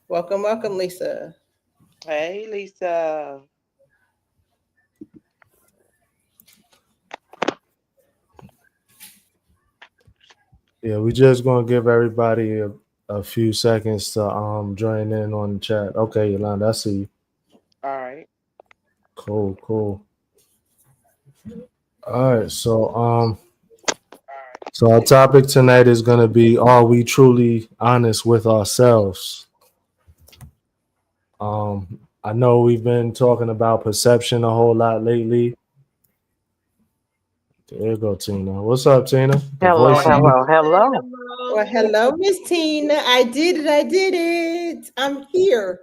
Welcome, welcome, Lisa. Hey, Lisa. Yeah, we just gonna give everybody a few seconds to join in on the chat. Okay, Yolanda, I see you. All right. Cool, cool. All right, so our topic tonight is gonna be: Are we truly honest with ourselves? I know we've been talking about perception a whole lot lately. There you go, Tina. What's up, Tina? The Hello, voice is hello, hello. Well, hello, Miss Tina. I did it. I did it. I'm here.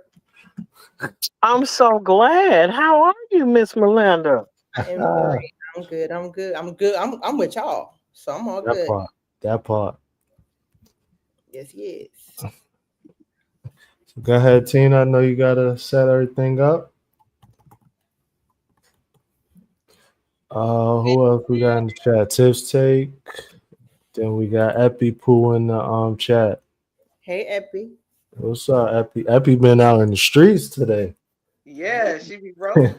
I'm so glad. How are you, Miss Melinda? I'm great. I'm good. I'm good. I'm good. I'm with y'all. So I'm all that good. part. That part. Yes, yes. Go ahead, Tina. I know you gotta set everything up. Who else we got in the chat? Tips take. Then we got Epi Poo in the chat. Hey, Epi. What's up, Epi? Epi been out in the streets today. Yeah, she be rolling.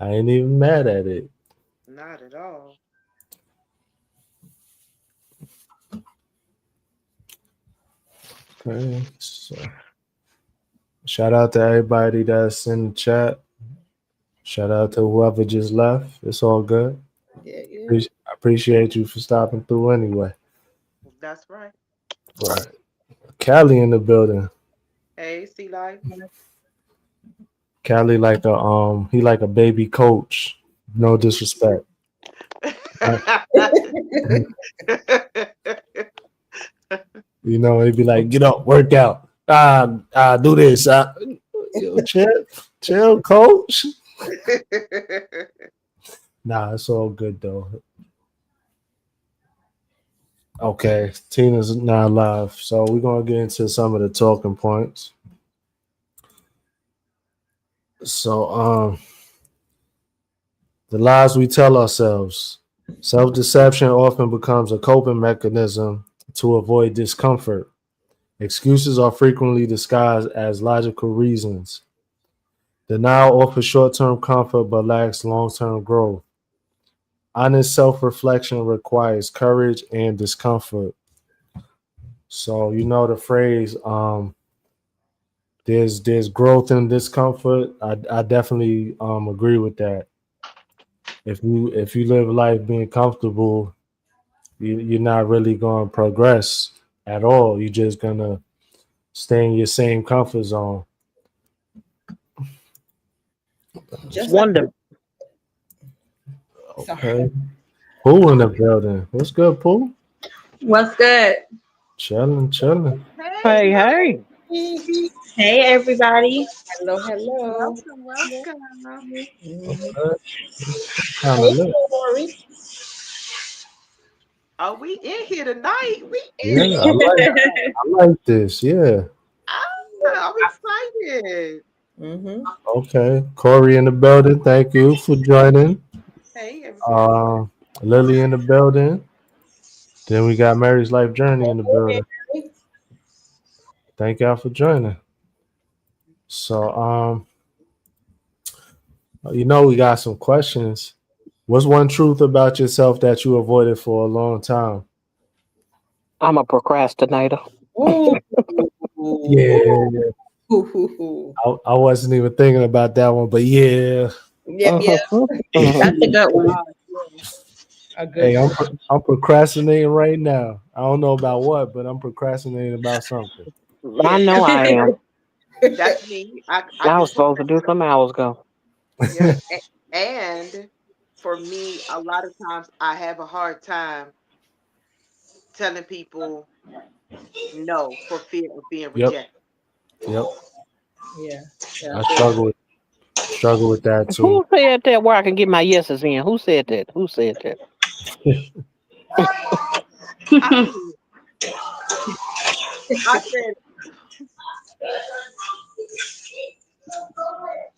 I ain't even mad at it. Not at all. Okay. So shout out to everybody that's in the chat. Shout out to whoever just left. It's all good. Yeah, yeah. I appreciate you for stopping through anyway. That's right. Right. Callie in the building. Hey, Sea Life. Callie like a he like a baby coach. No disrespect. You know, he'd be like, get up, work out. Do this. Yo, chill, coach. Nah, it's all good though. Okay, Tina's not live, so we're gonna get into some of the talking points. So, the lies we tell ourselves. Self deception often becomes a coping mechanism to avoid discomfort. Excuses are frequently disguised as logical reasons. Denial offers short term comfort but lacks long term growth. Honest self reflection requires courage and discomfort. So, you know the phrase, there's growth in discomfort. I definitely agree with that. If you live life being comfortable, you're not really going to progress at all. You're just gonna stay in your same comfort zone. Just like Wonder. sorry. Okay. Pool in the building. What's good, Pool? What's good? Chilling, chilling. Hey, Hey, hey. Hey, everybody. Hello, hello. welcome, welcome. Mhm. Kind of Hey, lit. Corey. Are we in here tonight? We Yeah, in I like this. Yeah. I'm excited. Mm-hmm. Okay. Corey in the building. Thank you for joining. Hey, everybody. Uh, Lily in the building. Then we got Mary's Life Journey in the building. Hey, Thank y'all for joining. So, we got some questions. What's one truth about yourself that you avoided for a long time? I'm a procrastinator. ooh. Yeah, Ooh, ooh, ooh. I wasn't even thinking about that one, but yeah. Yep, yep. Mhm, mhm. That's a good one. A good Hey, one. I'm procrastinating right now. I don't know about what, but I'm procrastinating about something. I Yeah, know I am. that's me. I I do was supposed to do procrastinate. some hours ago. Yep. And for me, a lot of times I have a hard time telling people no for fear of being Yep, rejected. yep. Yeah, yeah, I I feel struggle with that too. Who said that where I can get my yeses in? Who said that? Who said that? I I said,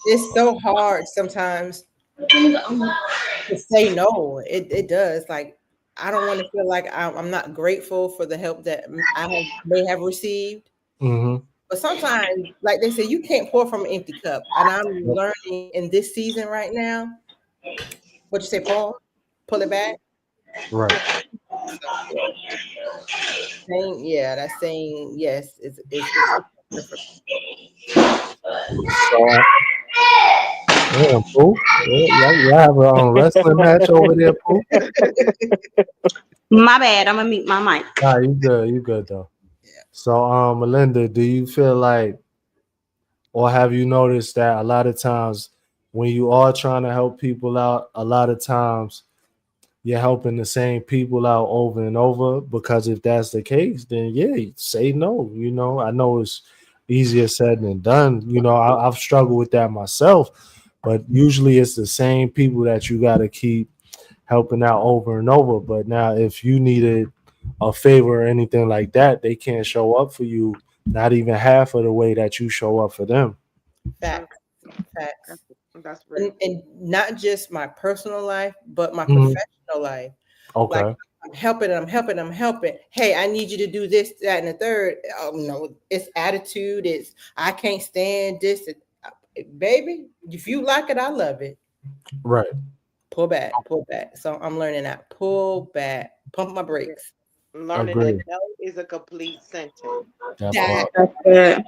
it's so hard sometimes to say no. It does. Like I don't want to feel like I'm not grateful for the help that may have received. Hmm. But sometimes, like they say, you can't pour from an empty cup. And I'm learning in this season right now. What you say, Paul? Pull it back. Right. Saying, yeah, that's saying yes. It's different. So, damn, Pooh. Yeah, you have a wrestling match over there, Pooh. My bad. I'm gonna mute my mic. Nah, you good. You good though. So, Melinda, do you feel like, or have you noticed that a lot of times when you are trying to help people out, a lot of times you're helping the same people out over and over? Because if that's the case, then yeah, say no. You know, I know it's easier said than done. You know, I've struggled with that myself, but usually it's the same people that you got to keep helping out over and over. But now, if you needed a favor or anything like that, they can't show up for you, not even half of the way that you show up for them. Facts. Facts. That's real. And not just my personal life, but my Mhm. professional life. Okay. Like I'm helping. Hey, I need you to do this, that, and the third. Oh no, it's attitude. It's I can't stand this. Baby, if you like it, I love it. Right. Pull back, pull back. So I'm learning that. Pull back, pump my brakes. Learning Agree. that no is a complete sentence. That That part. That's good.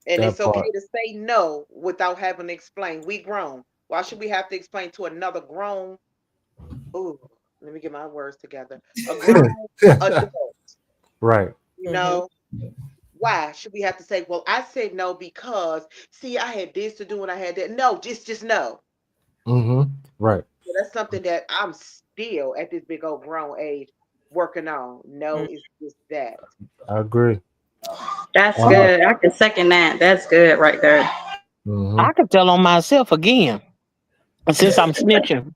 And That it's okay part. to say no without having to explain. We grown. Why should we have to explain to another grown? Ooh, let me get my words together. A grown adult, Right. you know? Why should we have to say, well, I said no because see, I had this to do and I had that. No, just no. Mm-hmm. Right. So that's something that I'm still at this big old grown age working on. No, it's just that. I agree. That's good. I can second that. That's good right there. Mhm. I could tell on myself again, since I'm snitching.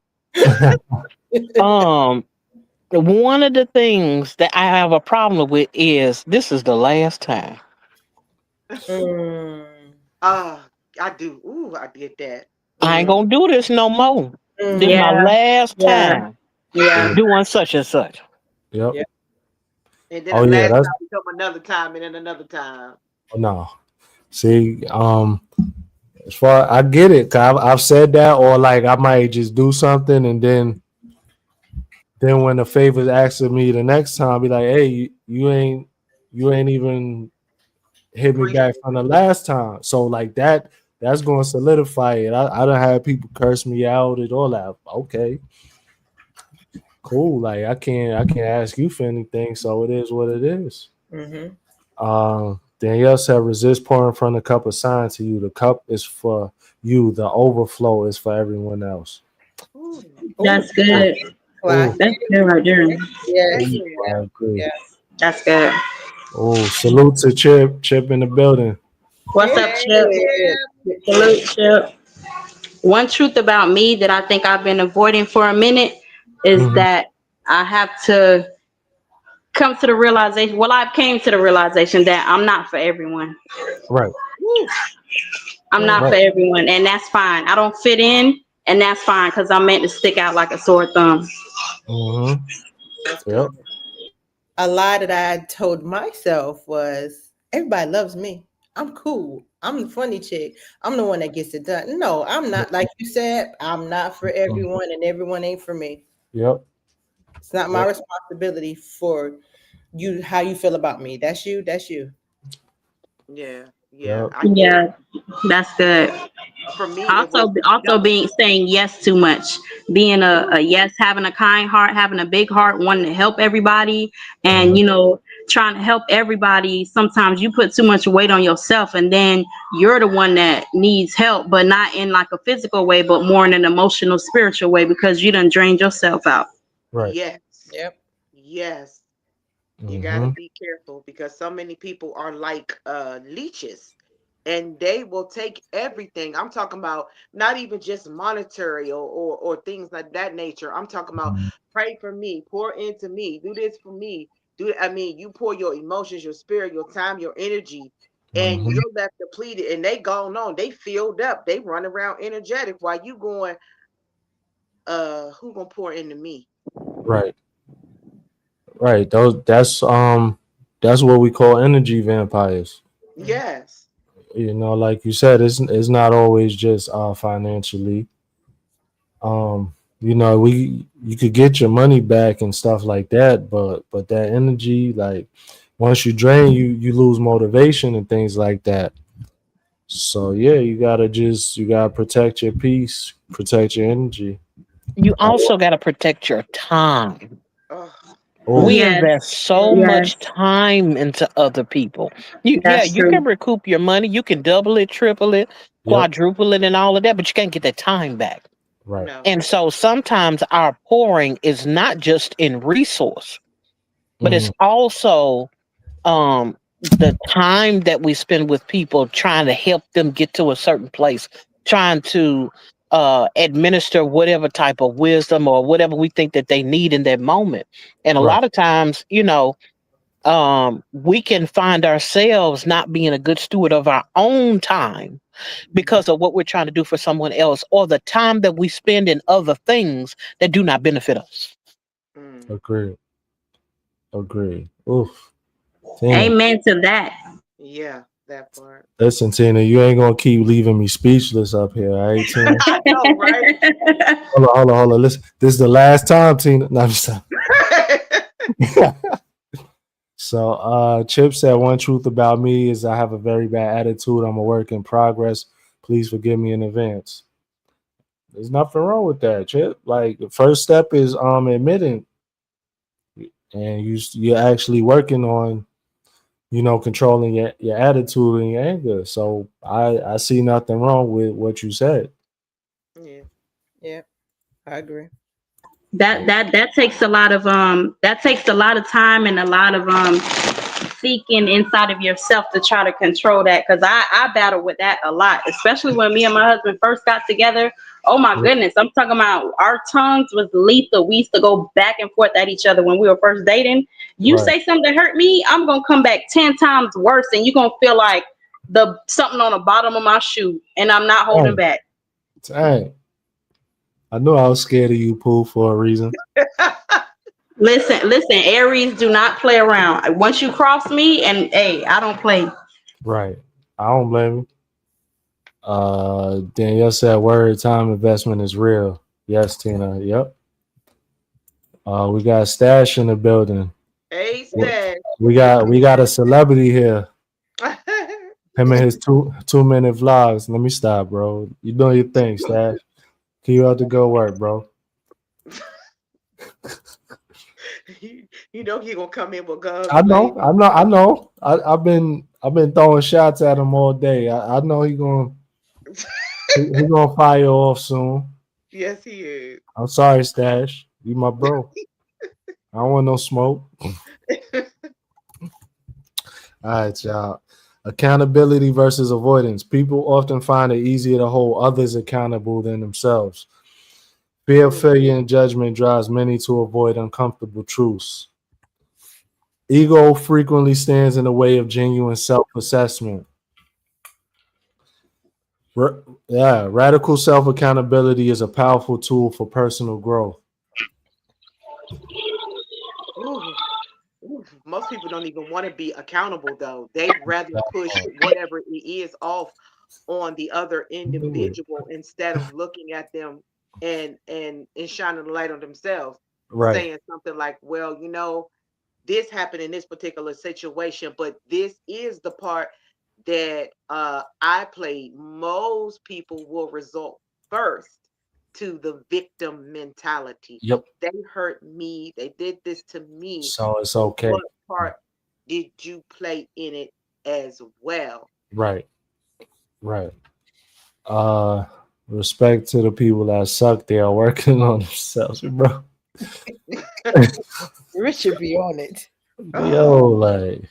One of the things that I have a problem with is this is the last time. Mm. I do. Ooh, I did that. I ain't Mm. gonna do this no more. This my Yeah. last Yeah. time Yeah. doing such and such. Yep. Yeah. And then Oh the yeah, last that's time become another time and then another time. no. See, as far I get it, 'cause I've said that, or like I might just do something, and then when the favor's asking me the next time, be like, hey, you ain't even hit me back from the last time. So like that's going to solidify it. I don't have people curse me out and all that. Okay, cool. Like I can't ask you for anything. So it is what it is. Mm-hmm. Danielle said, resist pouring from the cup of sign to you. The cup is for you. The overflow is for everyone else. Ooh. That's good. Class. That's good right there. Yes. I agree. Yeah. That's good. Oh, salute to Chip. Chip in the building. What's up, Chip? Salute, Chip. One truth about me that I think I've been avoiding for a minute is Mhm. that I have to come to the realization. Well, I came to the realization that I'm not for everyone. Right. I'm not Right. for everyone, and that's fine. I don't fit in, and that's fine because I'm meant to stick out like a sore thumb. Mm-hmm. That's Yep. good. A lie that I told myself was everybody loves me. I'm cool. I'm the funny chick. I'm the one that gets it done. No, I'm not. Like you said, I'm not for everyone, and everyone ain't for me. Yep. It's not my responsibility for you how you feel about me. That's you. That's you. Yeah. Yep. I get Yeah, it. that's good. For me, it was Also being saying yes too much, being a yes, having a kind heart, having a big heart, wanting to help everybody, and trying to help everybody. Sometimes you put too much weight on yourself, and then you're the one that needs help, but not in like a physical way, but more in an emotional, spiritual way because you done drained yourself out. Right. yes, Yep. yes. You got to Mm-hmm. be careful because so many people are like leeches and they will take everything. I'm talking about not even just monetary or things like that nature. I'm talking about pray for me, pour into me, do this for me. You pour your emotions, your spirit, your time, your energy, and Mm-hmm. you're left depleted and they gone on. They filled up. They run around energetic while you going, who gonna pour into me? Right. Right. That's what we call energy vampires. Yes. You know, like you said, it's not always just financially. You know, you could get your money back and stuff like that, but that energy, like once you drain, you lose motivation and things like that. So yeah, you gotta protect your peace, protect your energy. You also got to protect your time. Oh, Oh, We Yes, invest so yes, much time into other people. Yeah, that's you can true. recoup your money, you can double it, triple it, yep, quadruple it, and all of that, but you can't get that time back. right. no. And so sometimes our pouring is not just in resource, but it's Mhm. also um the time that we spend with people trying to help them get to a certain place, trying to administer whatever type of wisdom or whatever we think that they need in that moment. And a Right. lot of times, we can find ourselves not being a good steward of our own time because of what we're trying to do for someone else, or the time that we spend in other things that do not benefit us. Mm. Agreed. Agreed. Oof. Tina. Amen to that. Yeah, that part. Listen, Tina, you ain't gonna keep leaving me speechless up here, all right, Tina? I know, right? Hold on. Listen, this is the last time, Tina. No, I'm just So Chip said one truth about me is I have a very bad attitude. I'm a work in progress. Please forgive me in advance. There's nothing wrong with that, Chip. Like the first step is admitting and you're actually working on, you know, controlling your attitude and your anger. So I see nothing wrong with what you said. Yeah. Yeah, I agree. That takes a lot of time and a lot of seeking inside of yourself to try to control that, because I battle with that a lot, especially when me and my husband first got together. Oh my goodness, I'm talking about our tongues was lethal. We used to go back and forth at each other when we were first dating. You Right. say something that hurt me, I'm gonna come back 10 times worse, and you're gonna feel like the something on the bottom of my shoe, and I'm not holding Dang. back. Dang. I knew I was scared of you, Pooh, for a reason. Listen, Aries do not play around. Once you cross me, and hey, I don't play. Right. I don't blame you. Danielle said word time investment is real. Yes, Tina. Yep. We got Stash in the building. Hey, Stan. We got a celebrity here. Him and his 2 minute vlogs. Let me stop, bro. You doing your thing, Stash. You have to go work, bro. You know he gonna come in with guns I know, blazing. I've been throwing shots at him all day. I know he gonna fire off soon. Yes, he is. I'm sorry, Stash. You my bro. I don't want no smoke. All right, y'all. Accountability versus avoidance. People often find it easier to hold others accountable than themselves. Fear of failure and judgment drives many to avoid uncomfortable truths. Ego frequently stands in the way of genuine self-assessment. Radical self-accountability is a powerful tool for personal growth. Ooh, ooh. Most people don't even want to be accountable though. They'd rather push whatever it is off on the other individual instead of looking at them and shining the light on themselves, Right. saying something like, well, this happened in this particular situation, but this is the part that I played. Most people will resort first to the victim mentality. Yep. They hurt me, they did this to me. So it's But okay. what part did you play in it as well? Right. Right. Uh Respect to the people that suck. They are working on themselves, bro. Richard be on it. Yo, like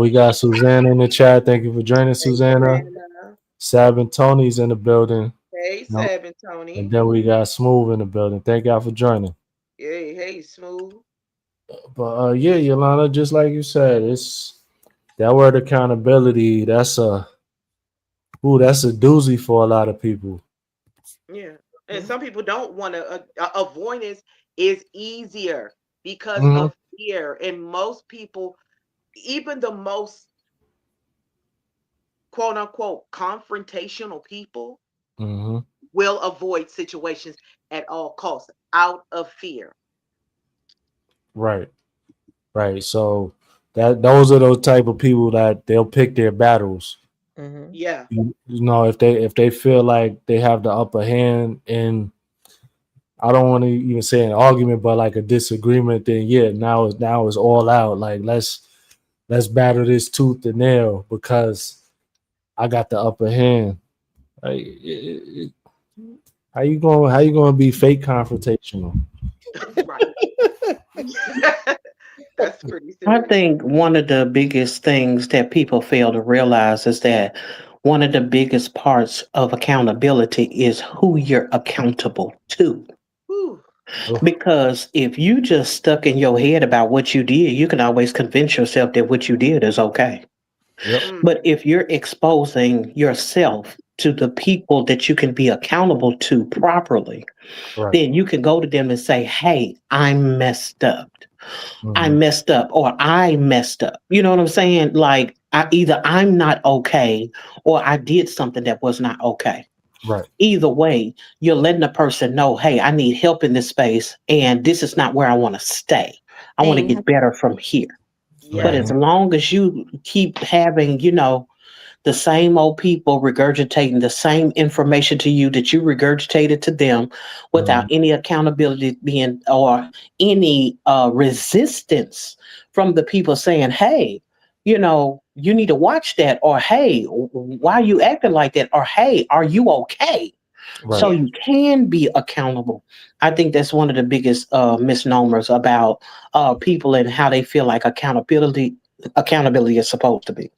we got Susanna in the chat. Thank you for joining, Hey, Susanna. Savannah. Sab and Tony's in the building. Hey, Nope. Sab and And Tony. then we got Smooth in the building. Thank y'all for joining. Hey, Smooth. But yeah, Yolanda, just like you said, it's that word accountability. That's a doozy for a lot of people. Yeah. And some people don't want to, avoidance is easier because Mhm. of fear. And most people, even the most quote unquote confrontational people Hmm. will avoid situations at all costs out of fear. Right. Right. So that those are those type of people that they'll pick their battles. Hmm. Yeah. You know, if they feel like they have the upper hand in, I don't want to even say an argument, but like a disagreement, then yeah, now it's all out. Like let's battle this tooth and nail because I got the upper hand. Like, how you going to be fake confrontational? Right. That's pretty I serious. think one of the biggest things that people fail to realize is that one of the biggest parts of accountability is who you're accountable to. Whew. Oh, Because if you just stuck in your head about what you did, you can always convince yourself that what you did is okay. yep. Mm, But if you're exposing yourself to the people that you can be accountable to properly, Right. then you can go to them and say, hey, I'm messed up. I Hmm. messed up or I messed up. You know what I'm saying? Like either I'm not okay or I did something that was not okay. Right. Either way, you're letting the person know, hey, I need help in this space and this is not where I want to stay. I want to Dang. get better from here. But yes. as Hmm. long as you keep having, the same old people regurgitating the same information to you that you regurgitated to them without Hmm. any accountability being or any resistance from the people saying, hey, you need to watch that, or hey, why are you acting like that, or hey, are you okay? Right. So Yeah. you can be accountable. I think that's one of the biggest misnomers about people and how they feel like accountability is supposed to be.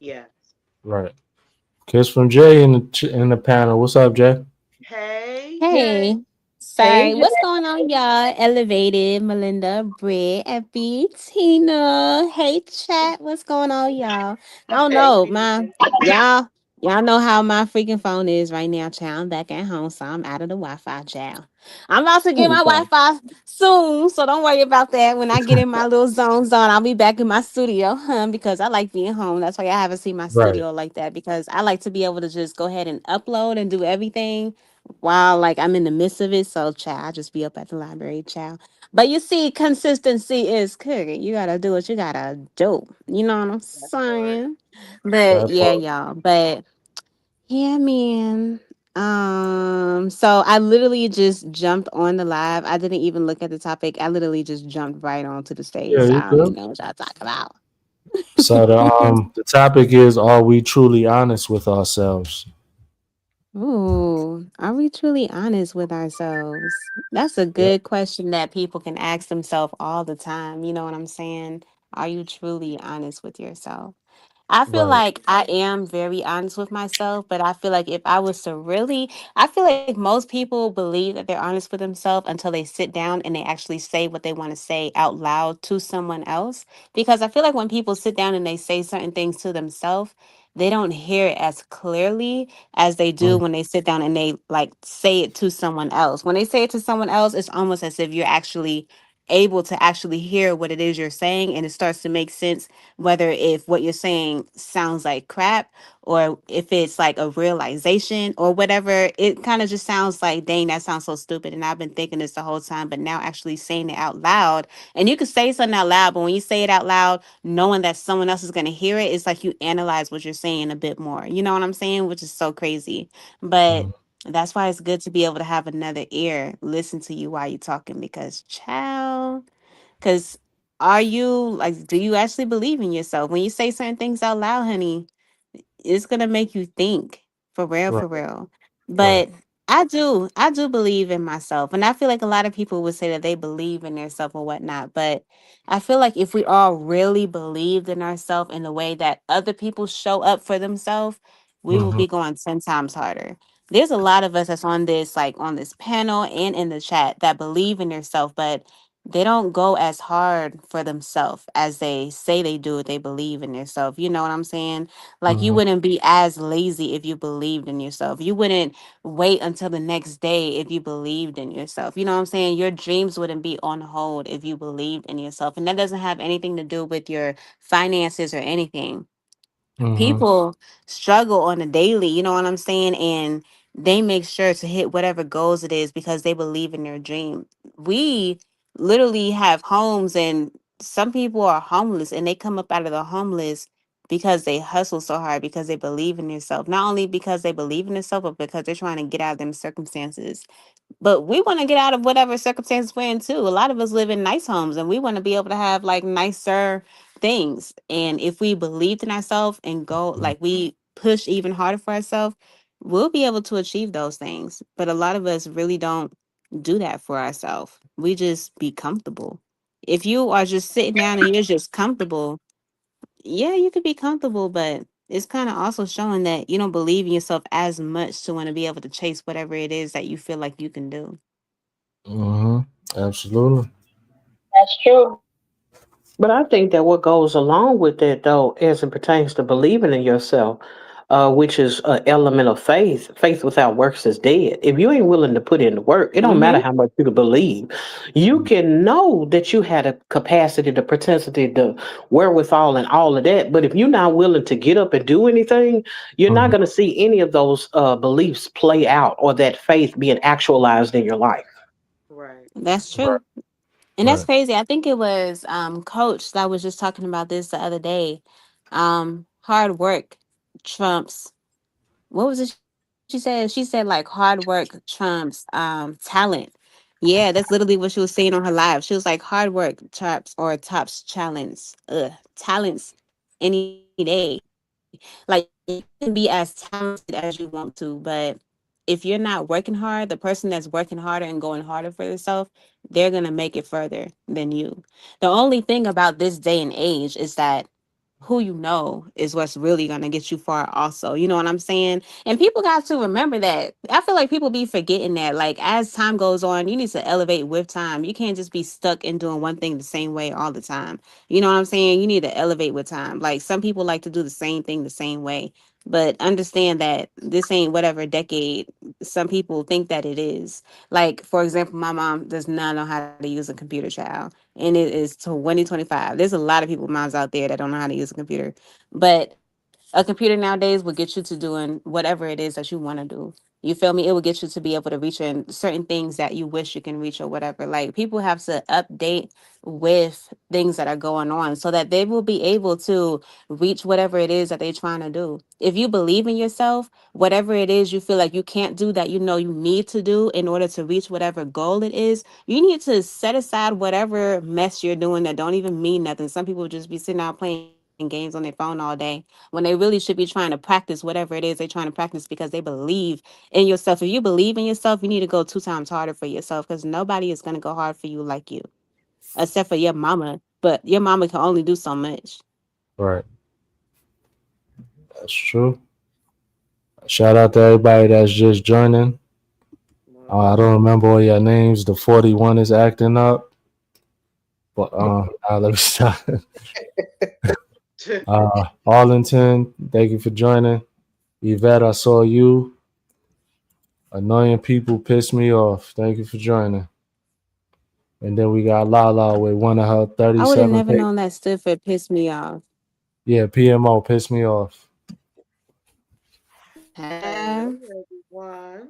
Yeah. Right. Kiss from Jay in the panel. What's up, Jay? Hey, Jay. Hey. Hey, Sorry. What's going on, y'all? Elevated, Melinda, Britt, Effie, Tina. Hey, chat. What's going on, y'all? I don't Hey, know, beautiful. y'all know how my freaking phone is right now, child. I'm back at home, so I'm out of the Wi-Fi, child. I'm about to get my Okay. Wi-Fi soon, so don't worry about that. When I get in my little zone, I'll be back in my studio, because I like being home. That's why I haven't seen my Right. studio like that, because I like to be able to just go ahead and upload and do everything while like I'm in the midst of it. So child, I just be up at the library, child. But you see, consistency is cooking. You gotta do what you gotta do. You know what I'm That part. saying? But That yeah, part. y'all. But yeah, man. So I literally just jumped on the live. I didn't even look at the topic. I literally just jumped right onto the stage. Yeah, So you I don't good. even know what y'all talking about. So the topic is, are we truly honest with ourselves? Ooh, are we truly honest with ourselves? That's a Yep. good question that people can ask themselves all the time. You know what I'm saying? Are you truly honest with yourself? I feel Right. like I am very honest with myself, but I feel like if I was to really, I feel like most people believe that they're honest with themselves until they sit down and they actually say what they want to say out loud to someone else. Because I feel like when people sit down and they say certain things to themselves, they don't hear it as clearly as they do Mm. when they sit down and they like say it to someone else. When they say it to someone else, it's almost as if you're actually able to actually hear what it is you're saying and it starts to make sense, whether if what you're saying sounds like crap or if it's like a realization or whatever. It kind of just sounds like, dang, that sounds so stupid, and I've been thinking this the whole time, but now actually saying it out loud. And you can say something out loud, but when you say it out loud knowing that someone else is going to hear it, it's like you analyze what you're saying a bit more, you know what I'm saying, which is so crazy. But Mm. that's why it's good to be able to have another ear listen to you while you're talking, because child, because are you like, do you actually believe in yourself? When you say certain things out loud, honey, it's gonna make you think, for real, Right. for real. Right. But I do believe in myself, and I feel like a lot of people would say that they believe in themselves or whatnot. But I feel like if we all really believed in ourselves in the way that other people show up for themselves, we would Hmm. be going 10 times harder. There's a lot of us that's on this, like on this panel and in the chat, that believe in themselves, but they don't go as hard for themselves as they say they do if they believe in themselves. You know what I'm saying? Like you Hmm. wouldn't be as lazy if you believed in yourself. You wouldn't wait until the next day if you believed in yourself. You know what I'm saying? Your dreams wouldn't be on hold if you believed in yourself. And that doesn't have anything to do with your finances or anything. Mm-hmm. People struggle on a daily, you know what I'm saying? And they make sure to hit whatever goals it is because they believe in their dream. We literally have homes, and some people are homeless and they come up out of the homeless because they hustle so hard because they believe in themselves. Not only because they believe in themselves, but because they're trying to get out of them circumstances. But we want to get out of whatever circumstances we're in too. A lot of us live in nice homes and we want to be able to have like nicer things. And if we believed in ourselves and go like we push even harder for ourselves, we'll be able to achieve those things. But a lot of us really don't do that for ourselves. We just be comfortable. If you are just sitting down and you're just comfortable, yeah, you could be comfortable, but it's kind of also showing that you don't believe in yourself as much to want to be able to chase whatever it is that you feel like you can do. Mm-hmm. Absolutely. That's true. But I think that what goes along with that, though, as it pertains to believing in yourself, which is an element of faith. Faith without works is dead. If you ain't willing to put in the work, it don't matter Mm-hmm. how much you can believe. You can know that you had a capacity, the propensity, the wherewithal, and all of that. But if you're not willing to get up and do anything, you're not Mhm. going to see any of those beliefs play out or that faith being actualized in your life. Right. That's Right. true. And that's Right. crazy. I think it was Coach that was just talking about this the other day. Hard work trumps, what was it she said? She said like hard work trumps talent. Yeah, that's literally what she was saying on her live. She was like hard work tops talents any day. Like you can be as talented as you want to, but if you're not working hard, the person that's working harder and going harder for themselves, they're gonna make it further than you. The only thing about this day and age is that who you know is what's really gonna get you far also. You know what I'm saying? And people got to remember that. I feel like people be forgetting that. Like as time goes on, you need to elevate with time. You can't just be stuck in doing one thing the same way all the time. You know what I'm saying? You need to elevate with time. Like some people like to do the same thing the same way. But understand that this ain't whatever decade some people think that it is. Like, for example, my mom does not know how to use a computer, child, and it is 2025. There's a lot of people, moms out there that don't know how to use a computer, but a computer nowadays will get you to doing whatever it is that you want to do. You feel me? It will get you to be able to reach in certain things that you wish you can reach or whatever. Like people have to update with things that are going on so that they will be able to reach whatever it is that they're trying to do. If you believe in yourself, whatever it is you feel like you can't do that you know you need to do in order to reach whatever goal it is, you need to set aside whatever mess you're doing that don't even mean nothing. Some people just be sitting out playing games on their phone all day when they really should be trying to practice whatever it is they're trying to practice because they believe in yourself. If you believe in yourself, you need to go 2 times harder for yourself because nobody is going to go hard for you like you, except for your mama. But your mama can only do so much. Right. That's true. Shout out to everybody that's just joining. I Wow. don't remember all your names. The 41 is acting up. But let me stop. Arlington, thank you for joining. Yvette, I saw you. Annoying people piss me off. Thank you for joining. And then we got Lala with one of her I would have 37 never papers. known that stood for piss me off. Yeah, PMO pissed me off. Hello, Uh, everyone.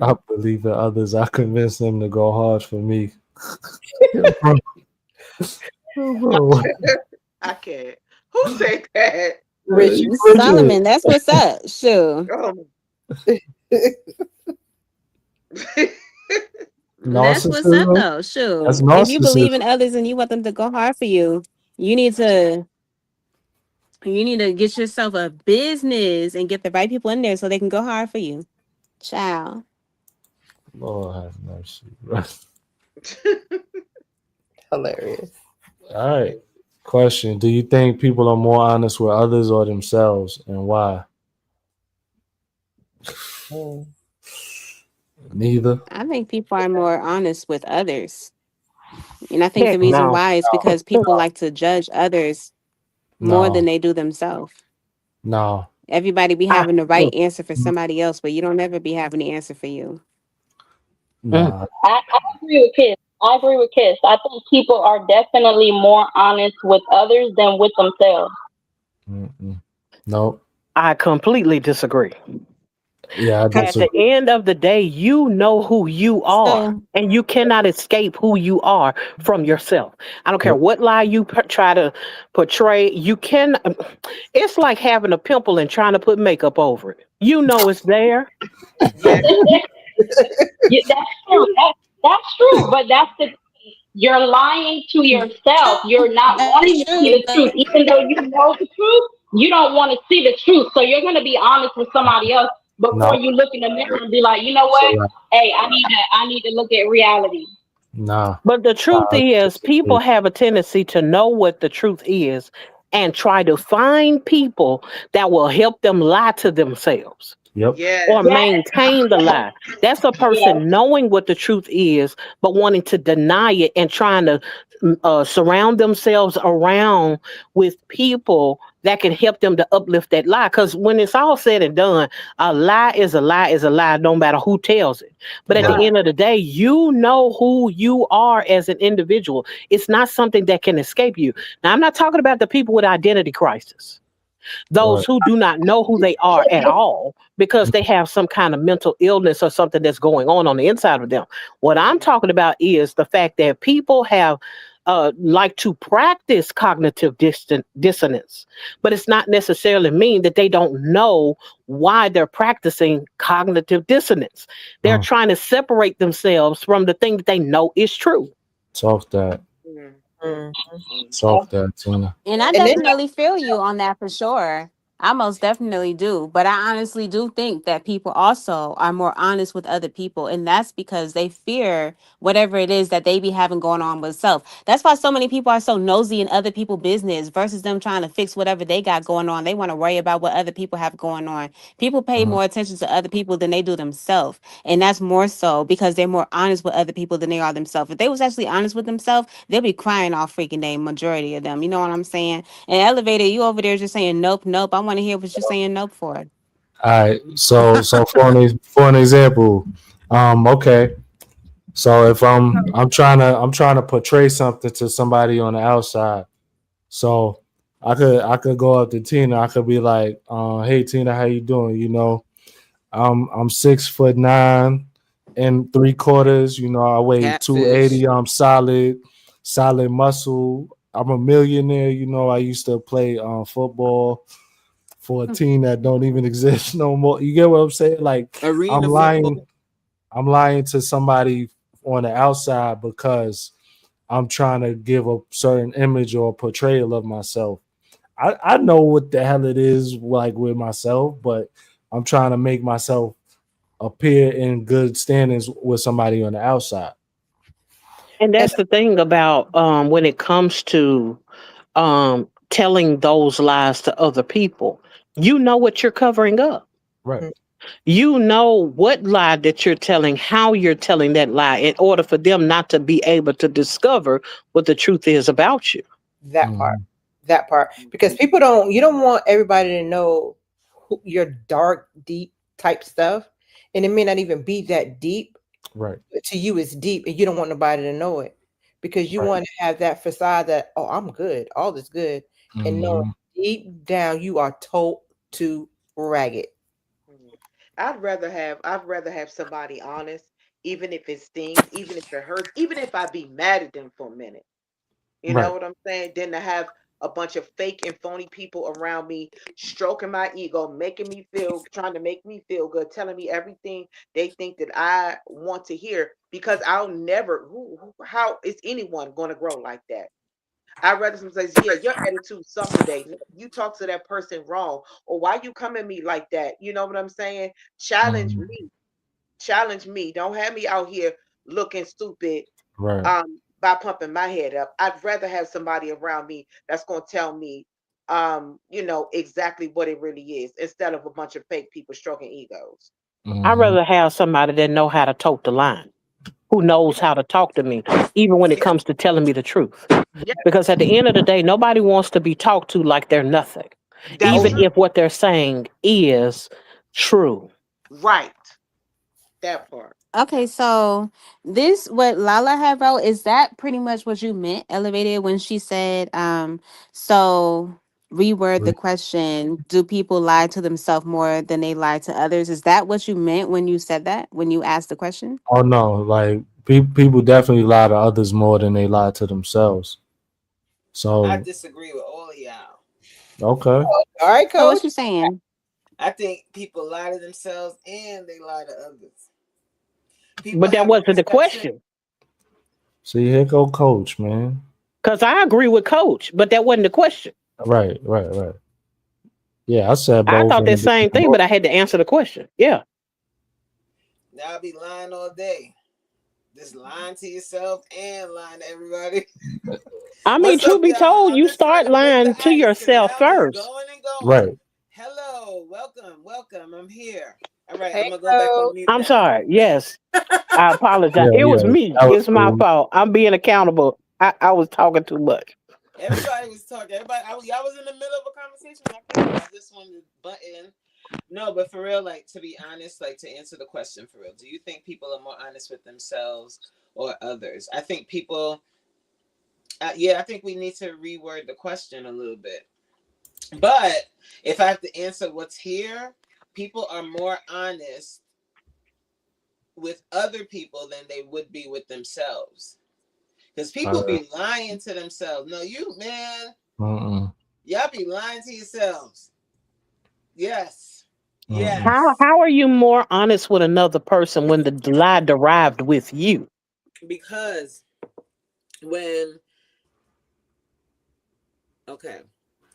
I believe in others. I convinced them to go hard for me. Bro. I can't. Who said that? Richard. Solomon, that's what's up. Sure. Oh. That's what's up Narcissism. though. That's Sure. If you believe in narcissism. others and you want them to go hard for you, you need to get yourself a business and get the right people in there so they can go hard for you. Child. Lord have mercy. Bro. Hilarious. All right. Question: do you think people are more honest with others or themselves, and why? Mm. Neither. I think people are more honest with others. And I think the Heck reason no. why is because people like to judge others more than No. they do themselves. No. Everybody be I, having the right answer for somebody else, but you don't ever be having the answer for you. mm, Nah. I agree with Ken. I agree with Kiss. I think people are definitely more honest with others than with themselves. Mm-mm. No. I completely disagree. Yeah, I At the disagree. end of the day, you know who you are, So and you cannot escape who you are from yourself. I don't care Yep. what lie you try to portray. You can. It's like having a pimple and trying to put makeup over it. You know it's there. Yeah. Yeah, that's true. That's true. But that's the you're lying to yourself. You're not that's wanting to see true. the truth, even though you know the truth. You don't want to see the truth, so you're going to be honest with somebody else before No. you look in the mirror and be like, you know It's a what? lie. Hey, I need to look at reality. Nah. But the truth I is, people disagree. have a tendency to know what the truth is and try to find people that will help them lie to themselves Yep. or Yes. Yes, maintain the lie. That's a yes, person knowing what the truth is, but wanting to deny it and trying to surround themselves around with people that can help them to uplift that lie. Because when it's all said and done, a lie is a lie is a lie, no matter who tells it. But at Right. the right. end of the day, you know who you are as an individual. It's not something that can escape you. Now, I'm not talking about the people with identity crisis, those Right. who do not know who they are at all because they have some kind of mental illness or something that's going on the inside of them. What I'm talking about is the fact that people have like to practice cognitive dissonance, but it's not necessarily mean that they don't know why they're practicing cognitive dissonance. They're Mm. trying to separate themselves from the thing that they know is true. Talk that. Mm, Mhm. Talk that, Tina. And I And then definitely feel you on that for sure. I most definitely do. But I honestly do think that people also are more honest with other people. And that's because they fear whatever it is that they be having going on with self. That's why so many people are so nosy in other people's business versus them trying to fix whatever they got going on. They want to worry about what other people have going on. People pay Mhm. more attention to other people than they do themselves. And that's more so because they're more honest with other people than they are themselves. If they was actually honest with themselves, they'll be crying all freaking day, majority of them. You know what I'm saying? And elevator, you over there just saying nope, nope. I want to hear what you're saying nope for. All right. So for an example, okay. So if I'm trying to portray something to somebody on the outside. So I could go up to Tina. I could be like, hey Tina, how you doing? I'm 6'9" and 3/4. I weigh catfish. 280. I'm solid muscle. I'm a millionaire. I used to play football for a team that don't even exist no more. You get what I'm saying? Like I'm Arena lying. football. I'm lying to somebody on the outside because I'm trying to give a certain image or portrayal of myself. I know what the hell it is like with myself, but I'm trying to make myself appear in good standings with somebody on the outside. And And that's the thing about when it comes to telling those lies to other people. You know what you're covering up. Right. You know what lie that you're telling, how you're telling that lie, in order for them not to be able to discover what the truth is about you. that part, Mhm. that part, because you don't want everybody to know your dark, deep type stuff, and it may not even be that deep. Right. But to you, it's deep, and you don't want nobody to know it because you Right. want to have that facade that I'm good, all is good, and no, Mhm. deep down you are told to ragged. mm. I'd rather have somebody honest, even if it stings, even if it hurts, even if I be mad at them for a minute. You know Right. what I'm saying? Than to have a bunch of fake and phony people around me stroking my ego, trying to make me feel good, telling me everything they think that I want to hear because I'll never how is anyone going to grow like that? I'd rather someone says, yeah, your attitude suck today. No, you talk to that person wrong. Or why you come at me like that? You know what I'm saying? Challenge Mhm. me. Challenge me. Don't have me out here looking stupid Right. by pumping my head up. I'd rather have somebody around me that's gonna tell me exactly what it really is instead of a bunch of fake people stroking egos. I'd Mhm. rather have somebody that know how to tote the line, who knows how to talk to me, even when it Yeah, comes to telling me the truth. yeah, Because at the end of the day, nobody wants to be talked to like they're nothing, that's Oh, even true. if what they're saying is true. Right. That part. Okay, so this what Lala had wrote, is that pretty much what you meant, Elevated, when she said, so reword the question, do people lie to themselves more than they lie to others? Is that what you meant when you said that, when you asked the question? Oh no, like people definitely lie to others more than they lie to themselves. I So disagree with all of y'all. okay, All right, So what coach. you saying? I think people lie to themselves and they lie to others. People But that have a wasn't the perception. question. see here go coach, man. Because I agree with Coach, but that wasn't the question. Right. Yeah, I said I both thought in the that same beginning. thing, but I had to answer the question. Yeah. Y'all be lying all day. Just lying to yourself and lying to everybody. I mean, What's truth up, be y'all? told, I'm you just trying start to break the lying to ice because yourself y'all just first. going and going. Right. Hello, welcome. I'm here. All right, Hey, I'm gonna go back on coach. mute I'm now. sorry. Yes. I apologize. It was Yeah. me. That was It's my cool. fault. I'm being accountable. I was talking too much. Everybody was talking. Y'all was in the middle of a conversation. I just wanted to butt in. No, but for real, like to be honest, like to answer the question for real, do you think people are more honest with themselves or others? I think people. I think we need to reword the question a little bit. But if I have to answer what's here, people are more honest with other people than they would be with themselves. Because people be lying to themselves. No, you man, y'all be lying to yourselves. Yes. Yes. How are you more honest with another person when the lie derived with you? Because when okay,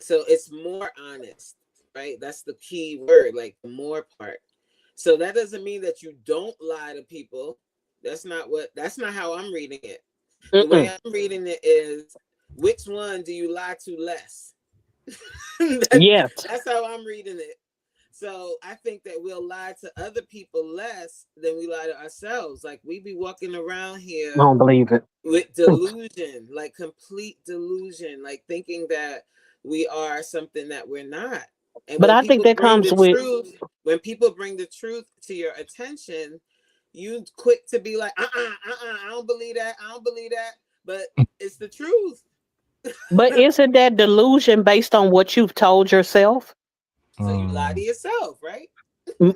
so it's more honest, right? That's the key word, like the more part. So that doesn't mean that you don't lie to people. That's not how I'm reading it. The way Mm-mm. I'm reading it is which one do you lie to less? Yes. That's how I'm reading it. So I think that we'll lie to other people less than we lie to ourselves. Like we be walking around I here don't believe it. with delusion, like complete delusion, like thinking that we are something that we're not. And But I think that comes with when people bring the truth to your attention, you quick to be like, I don't believe that. I don't believe that. But it's the truth. but isn't that delusion based on what you've told yourself? So you lie to yourself, right?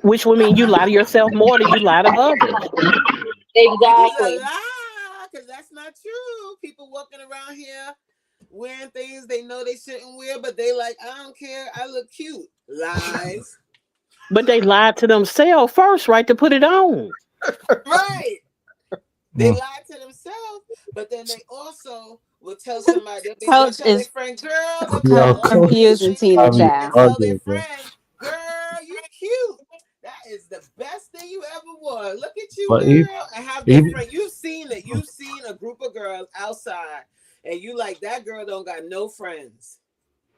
Which would mean you lie to yourself more than you lie to others. Which is a Exactly. lie, because that's not true. People walking around here wearing things they know they shouldn't wear, but they like, I don't care, I look cute. Lies. But they lied to themselves first, right, to put it on. Right. They lie to themselves, but then they also will tell somebody, they'll Coach tell their is friend, girl, they'll put Yo, on all the coach, confusing lipstick Tina I mean, Child. and tell their bro. friend, girl, you cute. That is the best thing you ever wore. Look at you, But girl. And have their even friend. You've seen it. You've seen a group of girls outside, and you like that girl don't got no friends.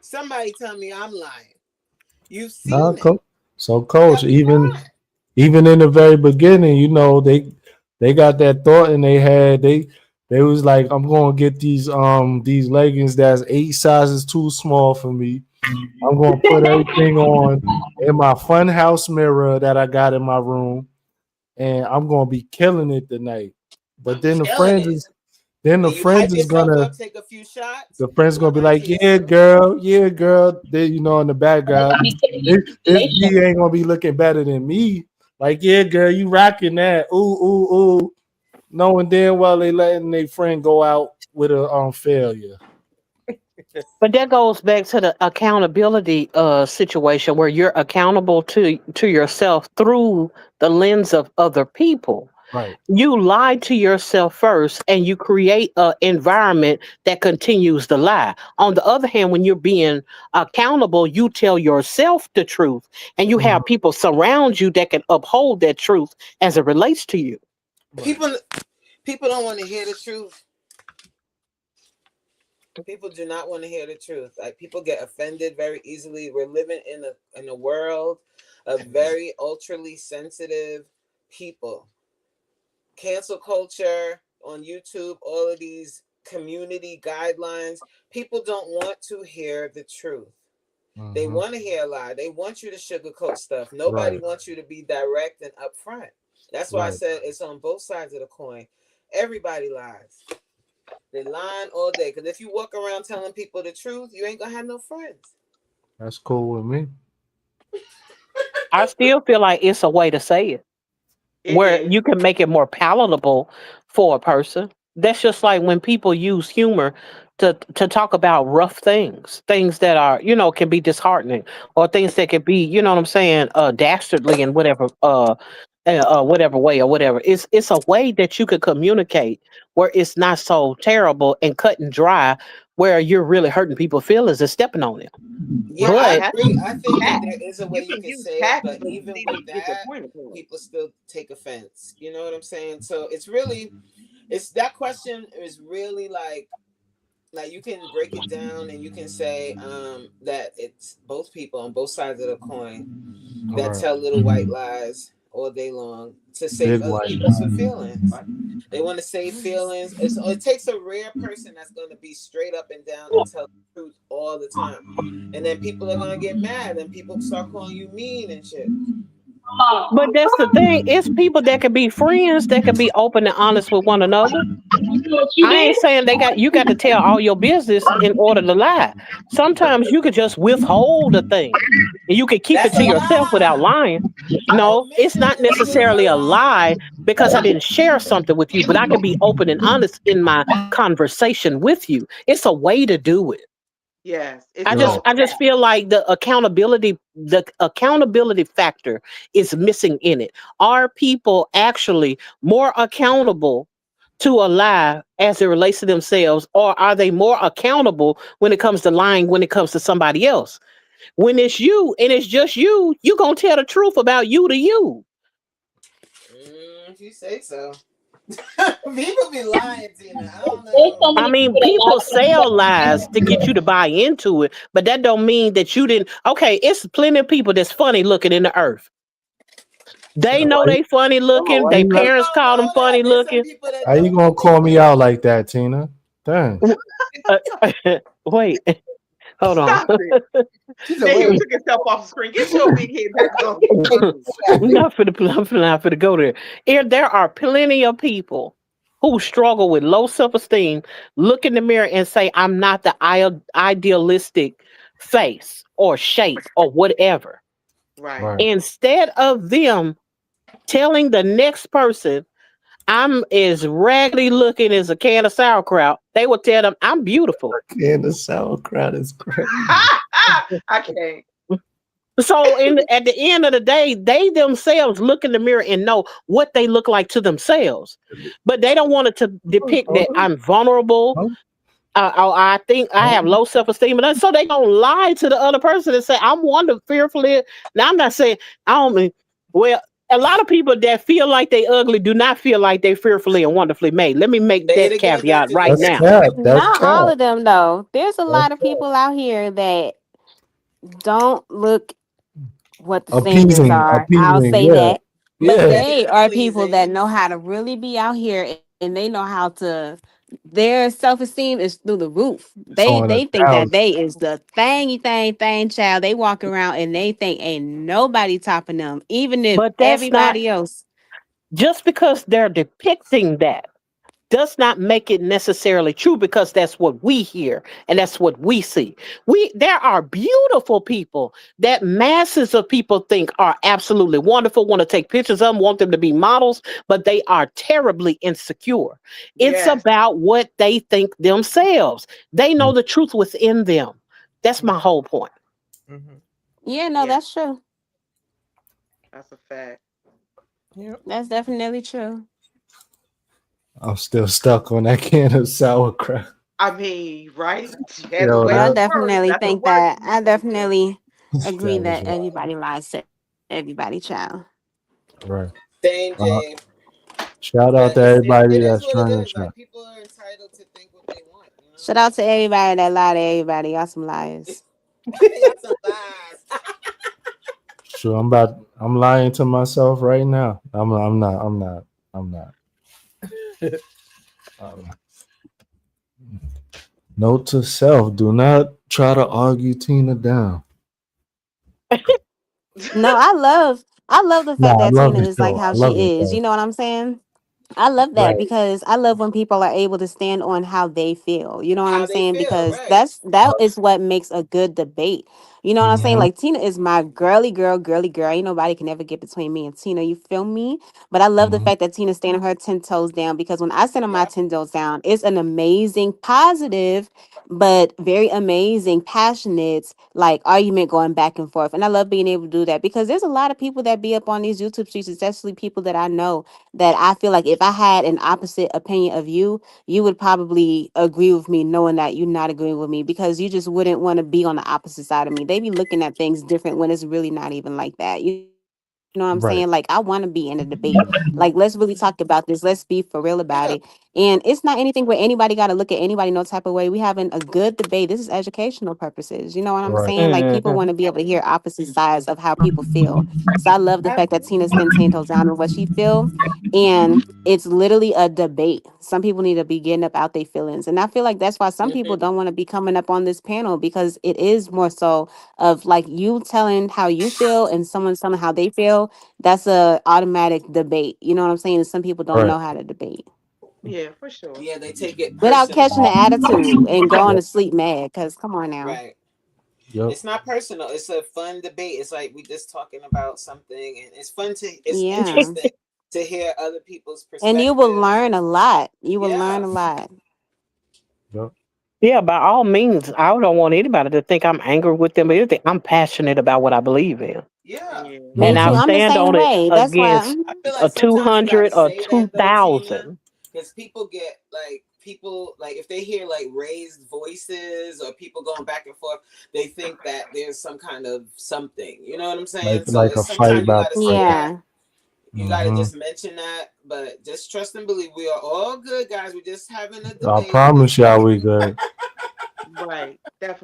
Somebody tell me I'm lying. You've nah, seen it. coach. So, coach, Y'all be lying. even in the very beginning, they got that thought in their head. They was like, I'm gonna get these leggings that's 8 sizes too small for me. I'm gonna put everything on in my fun house mirror that I got in my room, and I'm gonna be killing it tonight. But I'm killing it. the And you hype friends is yourself gonna up, take a few shots. the friends gonna be Lying like, to yourself. yeah, girl. Then in the background, this B ain't gonna be looking better than me. Like, yeah, girl, you rocking that. Ooh. Knowing damn well they letting their friend go out with a failure. But that goes back to the accountability situation where you're accountable to yourself through the lens of other people. Right. You lie to yourself first and you create an environment that continues the lie. On the other hand, when you're being accountable, you tell yourself the truth and you have people surround you that can uphold that truth as it relates to you. Right. People don't want to hear the truth. People do not want to hear the truth. Like people get offended very easily. We're living in a world of very ultrally sensitive people. Cancel culture on YouTube, all of these community guidelines. People don't want to hear the truth. They want to hear a lie. They want you to sugarcoat stuff. Nobody Right. wants you to be direct and upfront. That's why I Right. said it's on both sides of the coin. Everybody lies. They lying all day. Because if you walk around telling people the truth, you ain't gonna have no friends. That's cool with me. I still feel like it's a way to say it It where is. you can make it more palatable for a person. That's just like when people use humor to talk about rough things, things that are, can be disheartening, or things that can be, you know what I'm saying, dastardly in whatever way or whatever. It's a way that you could communicate where it's not so terrible and cut and dry, where you're really hurting people's feelings and stepping on them. Yeah, Right. I But agree. I think that Cat. there is a way You you can can use say it, cat, but but you even still with need to get your that, point across. people still take offense. You know what I'm saying? So it's that question is really like you can break it down and you can say that it's both people on both sides of the coin All that right. tell little white lies all day long to Big save other white people's lie. feelings. They want to save feelings. It takes a rare person that's going to be straight up and down and tell the truth all the time. And then people are going to get mad and people start calling you mean and shit. but that's the thing. It's people that can be friends, that can be open and honest with one another. I ain't saying you got to tell all your business in order to lie. Sometimes you could just withhold a thing and you could keep it That's to a yourself without lie. lying. No, it's Omission not is still a necessarily a lie lie. because I didn't share something with you, but I can be open and honest in my conversation with you. It's a way to do it. Yes, it's I Right. just called I cat. just feel like the accountability factor is missing in it. Are people actually more accountable to a lie as it relates to themselves, or are they more accountable when it comes to lying when it comes to somebody else? When it's you and it's just you gonna tell the truth about you to you. If you say so. People be lying, Tina. I don't know. I mean, people sell lies to get you to buy into it, but that don't mean that you didn't. Okay, it's plenty of people that's funny looking in the earth. They know Why, they funny looking. why Their you You parents don't call them know that. funny There's some looking. people that How you don't gonna know they call me funny. out like that, Tina? Dang. Uh, wait, hold on. Stop it. She's a There he wait. took himself off the screen. Get your big head back on the screen. I'm not finna go there. There are plenty of people who struggle with low self-esteem, look in the mirror and say, I'm not the idealistic face or shape or whatever. Right. Right. Instead of them telling the next person, I'm as raggedy looking as a can of sauerkraut, they will tell them, I'm beautiful. And the sauerkraut is crazy. I can't. So at the end of the day, they themselves look in the mirror and know what they look like to themselves. But they don't want it to depict that I'm vulnerable. I think I have low self-esteem, and so they gonna lie to the other person and say I'm wonderful, fearfully. Now I'm not saying I don't mean well. A lot of people that feel like they ugly do not feel like they fearfully and wonderfully made. Let me make Say it that again, caveat Dr. right That's J. now. cap. That's Not cap. all of them though. There's a That's lot of people out here that don't look what the standards appeasing. are. I'll Appeasing. say Yeah. that. But Yeah. they Aesthetically are people that pleasing. know how to really be out here and they know how to their self-esteem is through the roof. It's They on they think 1,000. that they is the thing child. They walk around and they think ain't nobody topping them, even if But that's not everybody else. just because they're depicting that does not make it necessarily true because that's what we hear and that's what we see. There are beautiful people that masses of people think are absolutely wonderful, want to take pictures of them, want them to be models, but they are terribly insecure. It's Yes. about what they think themselves. They know the truth within them. That's my whole point. Mm-hmm. Yeah, no, Yeah, that's true. that's a fact. Yep. That's definitely true. I'm still stuck on that can of sauerkraut. I mean, right? She has a Yo, way But I with that, words. definitely That's a think word that she I uses. definitely agree that was that wild. everybody lies to everybody, child. Right. Same, Uh, Jay. shout out But to everybody it is that's what it trying to is. shop. Like people are entitled to think what they want, you Shout out to everybody that lie to everybody. Y'all some know? liars. Y'all some lies. Sure, I'm lying to myself right now. I'm not. Um, Note to self: do not try to argue Tina down. No, I love the Nah, fact I that love Tina the is like show. how I love the she is. You show. know what I'm saying? I love Right. that because I love when people are able to stand on how they feel. You know what I'm How they saying? feel, Because right? that is what makes a good debate. You know what I'm saying? Mm-hmm. Like Tina is my girly girl. Ain't nobody can ever get between me and Tina. You feel me? But I love the Mm-hmm. fact that Tina standing her 10 toes down because when I stand on my Yep. 10 toes down, it's an amazing, positive, but very amazing, passionate, like argument going back and forth. And I love being able to do that because there's a lot of people that be up on these YouTube streets, especially people that I know that I feel like if I had an opposite opinion of you, you would probably agree with me, knowing that you're not agreeing with me because you just wouldn't want to be on the opposite side of me. They be looking at things different when it's really not even like that. You know what I'm saying? Like, I want to Right. be in a debate. Like, let's really talk about this. Let's be for real about it. And it's not anything where anybody got to look at anybody no type of way. We having a good debate. This is educational purposes. You know what I'm saying? Like, people Right. want to be able to hear Hmm. opposite sides of how people feel. So I love the fact that Tina stands 10 toes down on what she feel. And it's literally a debate. Some people need to be getting up out their feelings. And I feel like that's why some people Mhm. don't want to be coming up on this panel because it is more so of like you telling how you feel and someone telling how they feel. That's a automatic debate. You know what I'm saying? And some people don't Right. know how to debate Yeah, for sure. Yeah, they take it without catching the personal. attitude and going Yep. to sleep mad. Because come on now. Right. Yep. It's not personal. It's a fun debate. It's like we just talking about something, and it's fun to. It's Yeah. interesting to hear other people's And you will perspective. learn a lot. You will learn Yeah. a lot. Yep. Yeah, by all means, I don't want anybody to think I'm angry with them or anything. I'm passionate about what I believe in. Yeah. Yeah. Me And too. I'll Mm-hmm. I'm the stand same on it way. That's why. against I feel a like sometimes you gotta 200 or say that though, Tina, 2,000. because people get like people like if they hear like raised voices or people going back and forth, they think that there's some kind of something. You know what I'm saying? So Like it's a fight sometimes you about gotta the fight. say that. Yeah. You gotta Mm-hmm. just mention that, but just trust and believe we are all good, guys. We're just having a I debate. promise y'all we good. Right.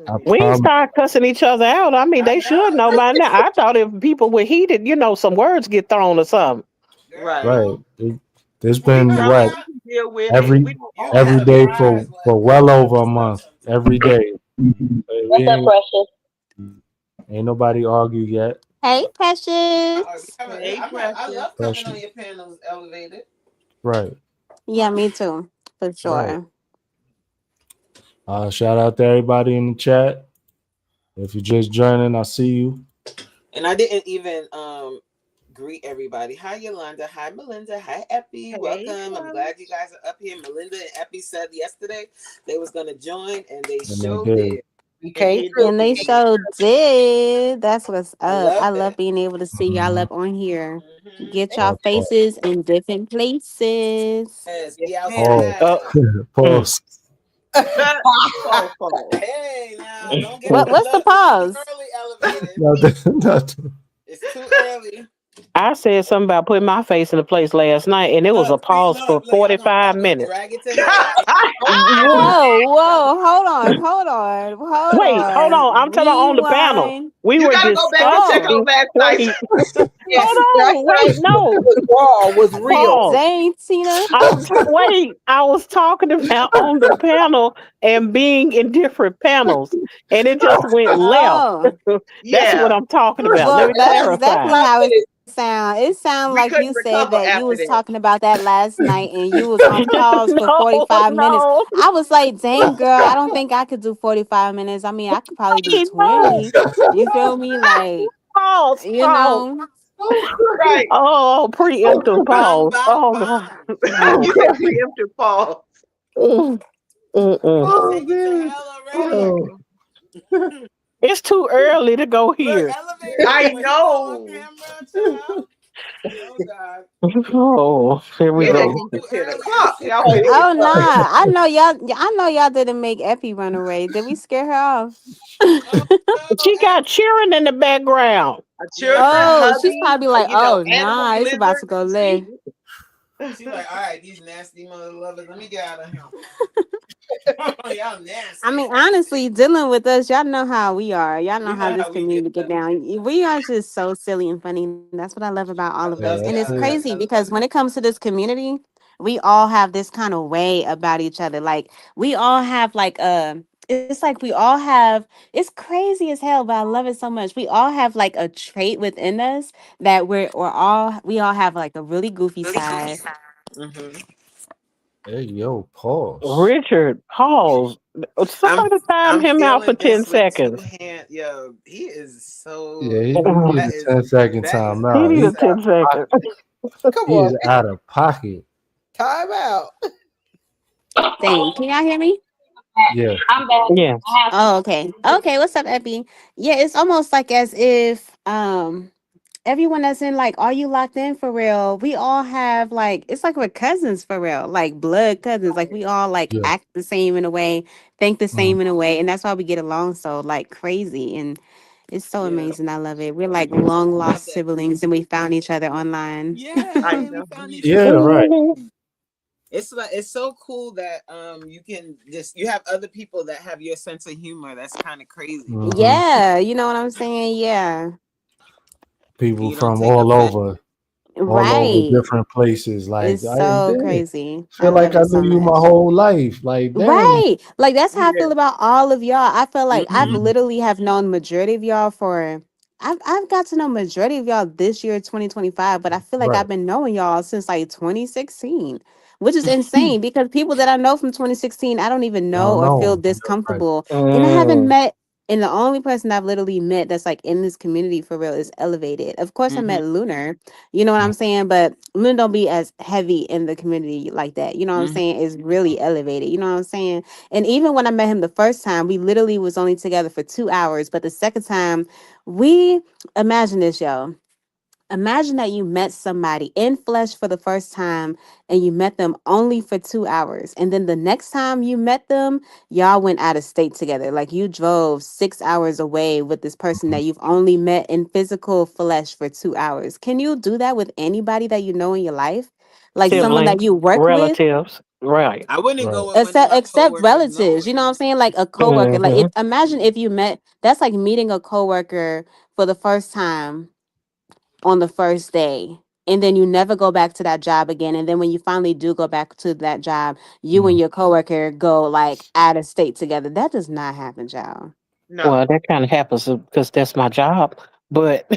I Definitely. We ain't promise. start cussing each other out. I mean, I they should know, know by now. I thought if people were heated, some words get thrown or something. Right. Right. girl. There's We been Some what try. we can deal with it. every We don't You be every always. day surprised for what well comes over out a of stuff month. sometimes. Every day. We What's up, ain't Precious? ain't nobody argue yet. Hey, We Precious. haven't, Hey, I precious. love coming on Pressure. your panels, elevated. Right. Yeah, me too. For Right. sure. Shout out to everybody in the chat. If you're just joining, I see you. And I didn't even greet everybody. Hi Yolanda. Hi Melinda. Hi Epi. Hey, Welcome. I'm Charlotte. glad you guys are up here. Melinda and Epi said yesterday they was gonna join and they And they showed did. did. We And came they through. And they did. sure did. That's what's I up. love I love it. being able to see y'all Mm-hmm. up on here. Mm-hmm. Get y'all That part. faces in different places. Yes, Yes, be ma'am. Pause. outside. Mm. Pause. Fall, fall. Hey, now don't get What's the look. It's too pause? early. Elevated. Nothing. It's too early. I said something about putting my face in the place last night, and it was a Look, see, pause for look. Y'all 45 gonna minutes. drag it to hell. Whoa, hold Wait, hold on. on. I'm talking about on the panel. Rewind. We You were gotta go back and check out discussing. last night. Wait, Yes, hold last on. night Wait, it no. was raw, was real. Pause. Dang, Tina. Wait, I was talking about on the panel and being in different panels, and it just went left. Oh, That's what Yeah. I'm talking about. Let well, me that's clarify. exactly 45 how it minutes. sound. It sound We like couldn't you said recover that you after was that. talking about that last night and you was on pause for No, 45 minutes. no. I was like, dang, girl, I don't think I could do 45 minutes. I mean, I could probably do Wait, no. 20. You feel me? Like, Pause. you Pause. know, Right. Oh, preemptive Bang, pause. bang, Oh, God. bang. No. You said preemptive pause. Mm, mm-mm. Don't Oh take it to man. hell already. Oh. It's too early to go Look, here. elevated. I When he go on know. camera, child. Oh God. Oh, here we It No, ain't it's go. even too 10 early. o'clock. It's too Y'all finna early. get oh nah. started. I know y'all didn't make Epi run away. Did we scare her off? Oh no, She got cheering in the background. Our children, yeah. Oh, she's hubby, probably like, oh animals, nah, it's about to lizards. go She, left. She like, all right, these nasty mother lovers. Let me get out of here. Y'all I nasty. mean, honestly, dealing with us, y'all know how we are. Y'all know You how know this how we get. community get down. We are just so silly and funny. That's what I love about all I of us. love And Yeah, it's that's that. it. crazy because when it comes to this community, we all have this kind of way about each other. Like we all have like it's like we all have, it's crazy as hell, but I love it so much. We all have like a trait within us that we all have like a really goofy side. Mm-hmm. Hey, yo, pause. Richard, pause. I'm Somebody time I'm him out for feeling 10 this with seconds. 2 hands. Yo, he is Yeah, so he He needs that a is 10-second that is timeout. need a He's out 10 of seconds. pocket. Come He on, is out of pocket. time out. Dang, can y'all hear me? Yeah. I'm back. Yes. I have Oh, okay. Okay, what's up, Epi? Yeah, it's almost like as if everyone that's in like Are You Locked In for real, we all have like, it's like we're cousins for real, like blood cousins. Like we all like Yeah. act the same in a way, think the Mhm. same in a way, and that's why we get along so like crazy. And it's so yeah. amazing. I love it. We're like long Love lost that. siblings and we found each other online. I Yeah, we know. found each Yeah, other. right. It's like it's so cool that you can just you have other people that have your sense of humor. That's kind of crazy. Mhm. Yeah, you know what I'm saying? Yeah. People You don't from take all offense. over Right. different places. Like, It's I so did crazy. I feel like love I it knew so you my much. whole life. Like, damn. Right. Like that's how I Yeah. feel about all of y'all. I feel like I've Mm-hmm. Mhm. literally have known majority of y'all for I've got to know majority of y'all this year 2025, but I feel like Right. I've been knowing y'all since like 2016, which is insane because people that I know from 2016, I don't even I know don't or know feel 'em. this Yeah, right. comfortable. And I haven't Mm. met and the only person I've literally met that's like in this community for real is Elevated. Of course, I Mm-hmm. met Lunar, you know what I'm Mhm. saying? But Lunar don't be as heavy in the community like that. You know what I'm Mm-hmm. saying? Is really elevated. You know what I'm saying? And even when I met him the first time, we literally was only together for 2 hours. But the second time, we imagine this, y'all. Imagine that you met somebody in flesh for the first time and you met them only for 2 hours. And then the next time you met them, y'all went out of state together. Like you drove 6 hours away with this person that you've only met in physical flesh for 2 hours. Can you do that with anybody that you know in your life? Like someone No, that Siblings, you work with? relatives. Right. I wouldn't Right. go with one of my Except coworkers relatives, you know nowhere. what I'm saying? Like a coworker. Like if Mm-hmm. imagine if you met, that's like meeting a coworker for the first time on the first day, and then you never go back to that job again, and then when you finally do go back to that job, you and Mhm. your coworker go like out of state together. That does not happen, y'all. No. Well, that kind of happens because that's my job. But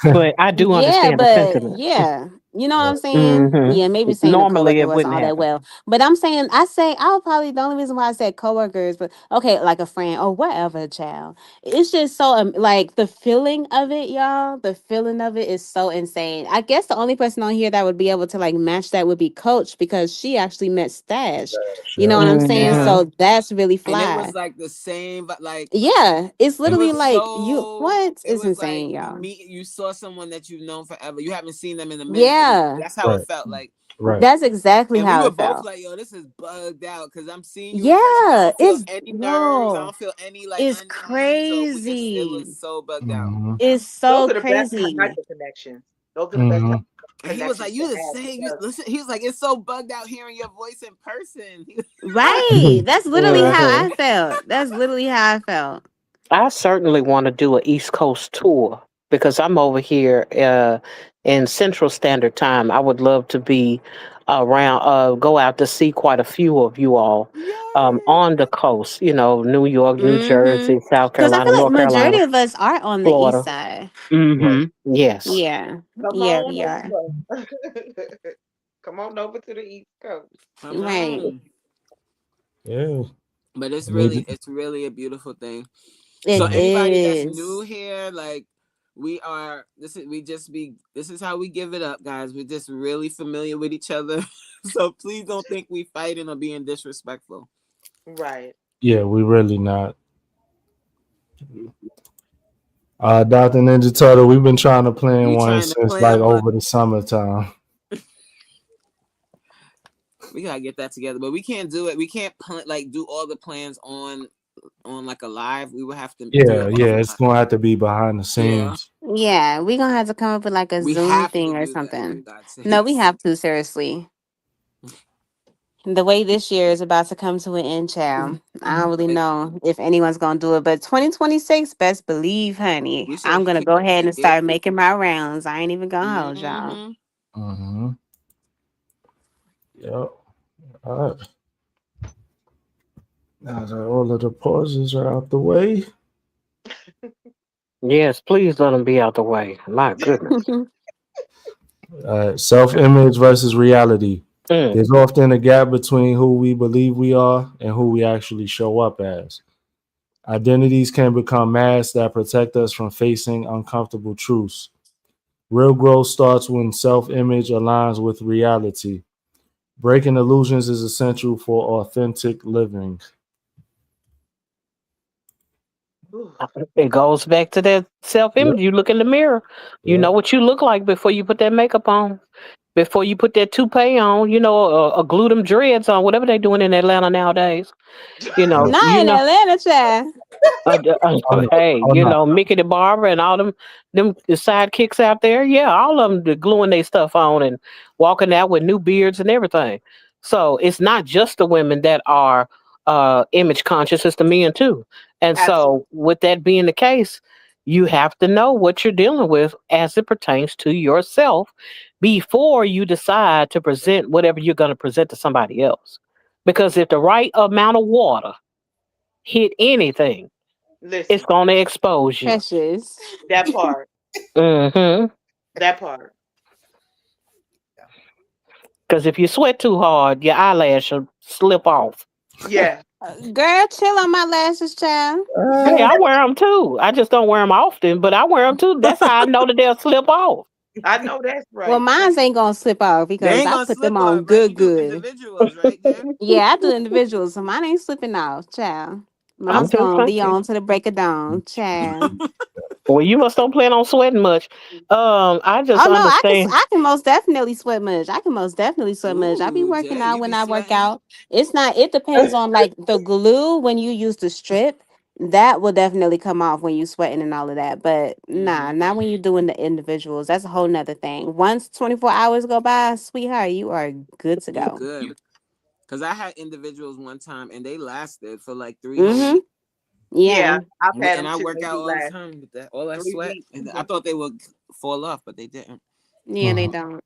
but I do Yeah, understand the but sentiment. yeah, you know what I'm Right. saying? Yeah, maybe Mm-hmm. saying a Normally, coworker it wasn't wouldn't all that happen. well, but I'm saying I'll probably the only reason why I said coworkers, but okay, like a friend or whatever, child. It's just so like the feeling of it, y'all. The feeling of it is so insane. I guess the only person on here that would be able to like match that would be Coach because she actually met Stash. You know Yeah. what I'm saying? Yeah, Mm-hmm. So that's really and it fly. was like the same, but like Yeah, it's it literally was like so. It it's was like insane, you y'all. meet, you saw someone that you've known forever. You haven't seen them in a minute, and Yeah. that's how it Right. felt like. Right. That's exactly And we how were it both felt. like, "Yo, this is bugged out," because I'm seeing you in person. I Yeah, don't feel it's any nerves. I yo, don't feel any like it's unease or just. It was crazy. so bugged out. Mhm. It's Those so are the best type crazy. of connections. Those are the best type Mhm. of And he was connections like, to "You the have same." You because listen. He was like, "It's so bugged out hearing your voice in person." Right. That's literally how Mm-hmm. I felt. That's literally how I felt. I certainly want to do an East Coast tour because I'm over here in Central Standard Time. I would love to be around, go out to see quite a few of you all Yay! on the coast. You know, New York, New Mm-hmm. Jersey, South Because I Carolina, feel like North Carolina, majority of us are on the east Florida. side. Right. Mm-hmm. Yes. Yeah. come Yeah, on we are. over. Come on over to the East Coast. Come Right. on. Yeah. But I need it's really a beautiful thing. So It Mhm. anybody that's new is. here, like we are, this is how we give it up, guys. We're just really familiar with each other. So please don't think we fighting or being disrespectful. Right. Yeah, we really not. Dr. Ninja Turtle, we've been trying to plan We one trying to since like plan one. over the summertime. We gotta get that together, but we can't do it. We can't like do all the plans on like a live. We would have to do Yeah, it yeah, it's offline. gonna have to be behind the Yeah, scenes. Yeah, we're gonna have to come up with like a we Zoom have to thing or do that for something. God's No, we sakes. have to, seriously. The way this year is about to come to an end, child. I don't really Like, know if anyone's gonna do it, but 2026, best believe, honey, we should I'm gonna kick go ahead and it. start making my rounds. I ain't even gonna hold y'all. Mm-hmm. Mm-hmm. Yep. All right. Now that all of the pauses are out the way. Yes, please let them be out the way. My goodness. Self-image versus reality. Mm. There's often a gap between who we believe we are and who we actually show up as. Identities can become masks that protect us from facing uncomfortable truths. Real growth starts when self image aligns with reality. Breaking illusions is essential for authentic living. Ooh. It goes back to that self Yep. image. You look in the mirror, you Yep. know what you look like before you put that makeup on, before you put that toupee on, or glue them dreads on, whatever they doing in Atlanta nowadays. Yep. Not You in know, Atlanta, child. Oh, no. hey, Oh, no. Mickey the Barber and all them the sidekicks out there, yeah, all of them gluing their stuff on and walking out with new beards and everything. So it's not just the women that are image conscious; it's the men too. And Absolutely. so, with that being the case, you have to know what you're dealing with as it pertains to yourself before you decide to present whatever you're going to present to somebody else. Because if the right amount of water hit anything, it's Listen, gonna expose you. Precious. that part, Mm-hmm. that part. Because if you sweat too hard, your eyelash will slip off. Yeah, Girl, chill on my lashes, child. Hey, I wear them too. I just don't wear them often, but I wear them too. That's how I know that they'll slip off. I know that's Well, right. mine ain't gonna slip off They because ain't I gonna put them slip on off, right? You good, do good. individuals, right, Jen? Yeah, I do individuals, so mine ain't slipping off, child. I'm Mine's just gonna be saying. on to the break of dawn, child. Well, you must don't plan on sweating much. I just Oh no, understand. I can most definitely sweat much. I can most definitely sweat much. I be Ooh, working Jen, out you when be I work sweating. out. It's not. It depends on like the glue when you use the strip. That will definitely come off when you sweating and all of that. But nah, Mm-hmm. not when you're doing the individuals. That's a whole nother thing. Once 24 hours go by, sweetheart, you are good to You go. good. Because I had individuals one time and they lasted for like 3 whole weeks. Mm-hmm. Yeah, Yeah. I've had And them I too. work They out do all the last time with that, all that three sweat. weeks. And I thought they would fall off, but they didn't. Yeah, they Uh-huh. don't.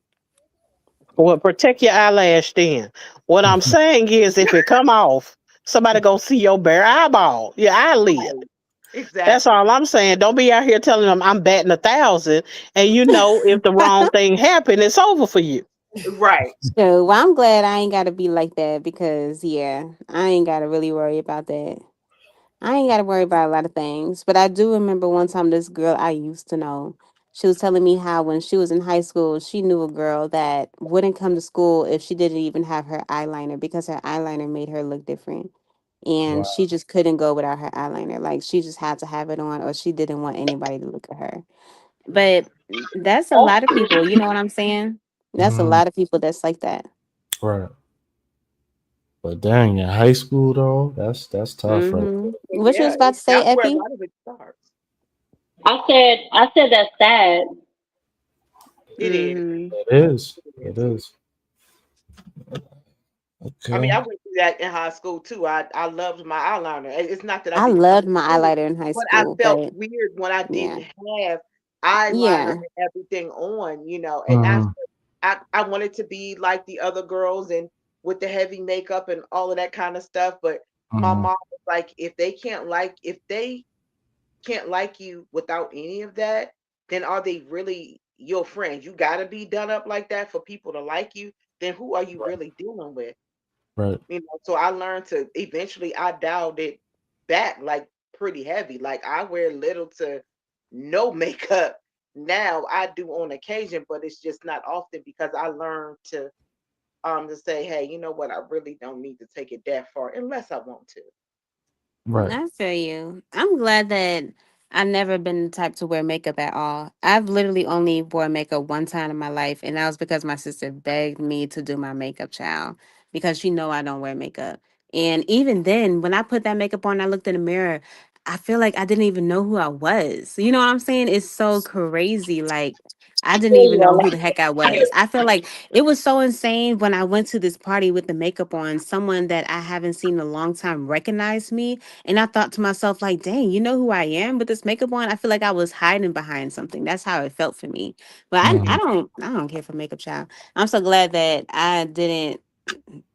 Well, protect your eyelash then. What I'm saying is, if it come off, somebody gonna see your bare eyeball, your eyelid. Right. That's Exactly. all I'm saying. Don't be out here telling them I'm batting 1,000, and if the wrong thing happened, it's over for you. Right. So, well, I'm glad I ain't got to be like that because, yeah, I ain't got to really worry about that. I ain't got to worry about a lot of things. But I do remember one time this girl I used to know, she was telling me how when she was in high school, she knew a girl that wouldn't come to school if she didn't even have her eyeliner because her eyeliner made her look different. And Wow. she just couldn't go without her eyeliner. Like, she just had to have it on or she didn't want anybody to look at her. But that's a lot of people. You know what I'm saying? That's a Mhm. lot of people that's like that. Right. But dang, in high school though, that's tough, right? Mm-hmm. What you was Yeah, about to say, that's where a Effie? lot of it starts. I said that's sad. It is. Mm-hmm. It is. It It is. is. I mean, Okay. I went through that in high school too. I loved my eyeliner. It's not that I I didn't come loved to my school, highlighter in high but I school, felt but weird when I yeah. didn't have eyeliner Yeah. and everything on, and that's Mhm. I wanted to be like the other girls and with the heavy makeup and all of that kind of stuff. But my Mhm. mom was like, if they can't like you without any of that, then are they really your friends? You gotta be done up like that for people to like you. Then who are you Right. really dealing with? Right. So I learned to eventually I dialed it back like pretty heavy. Like I wear little to no makeup now. I do on occasion, but it's just not often because I learned to say, hey, you know what, I really don't need to take it that far unless I want to. Right. I feel you. I'm glad that I've never been the type to wear makeup at all. I've literally only wore makeup one time in my life, and that was because my sister begged me to do my makeup, child, because she know I don't wear makeup. And even then, when I put that makeup on, I looked in the mirror. I feel like I didn't even know who I was. You know what I'm saying? It's so crazy. Like I didn't even know who the heck I was. I feel like it was so insane when I went to this party with the makeup on. Someone that I haven't seen in a long time recognized me and I thought to myself, like, dang, you know who I am with this makeup on? I feel like I was hiding behind something. That's how it felt for me. But I Mhm. don't care for makeup, child. I'm so glad that I didn't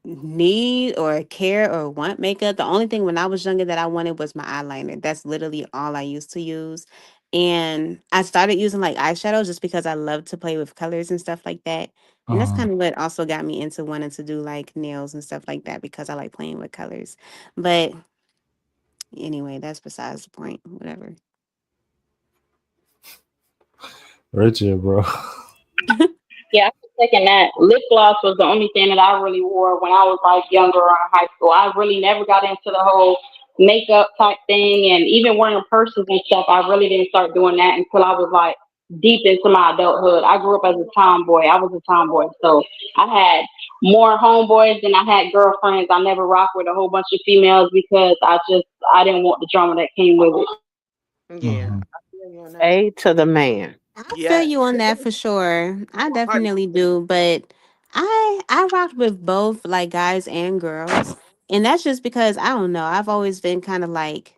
need or care or want makeup. The only thing when I was younger that I wanted was my eyeliner. That's literally all I used to use. And I started using like eyeshadow just because I love to play with colors and stuff like that. And that's kind of what also got me into wanting to do like nails and stuff like that because I like playing with colors. But anyway, that's besides the point. Whatever. Richard, bro. Yeah, I can second that. Lip gloss was the only thing that I really wore when I was like younger or in high school. I really never got into the whole makeup type thing, and even wearing purses and stuff. I really didn't start doing that until I was like deep into my adulthood. I grew up as a tomboy. I was a tomboy, so I had more homeboys than I had girlfriends. I never rocked with a whole bunch of females because I didn't want the drama that came with it. Yeah, Mhm. I feel you on that. A to the man. I feel Yes. you on that for sure. I 100. definitely do, but I rocked with both like guys and girls. And that's just because I don't know. I've always been kind of like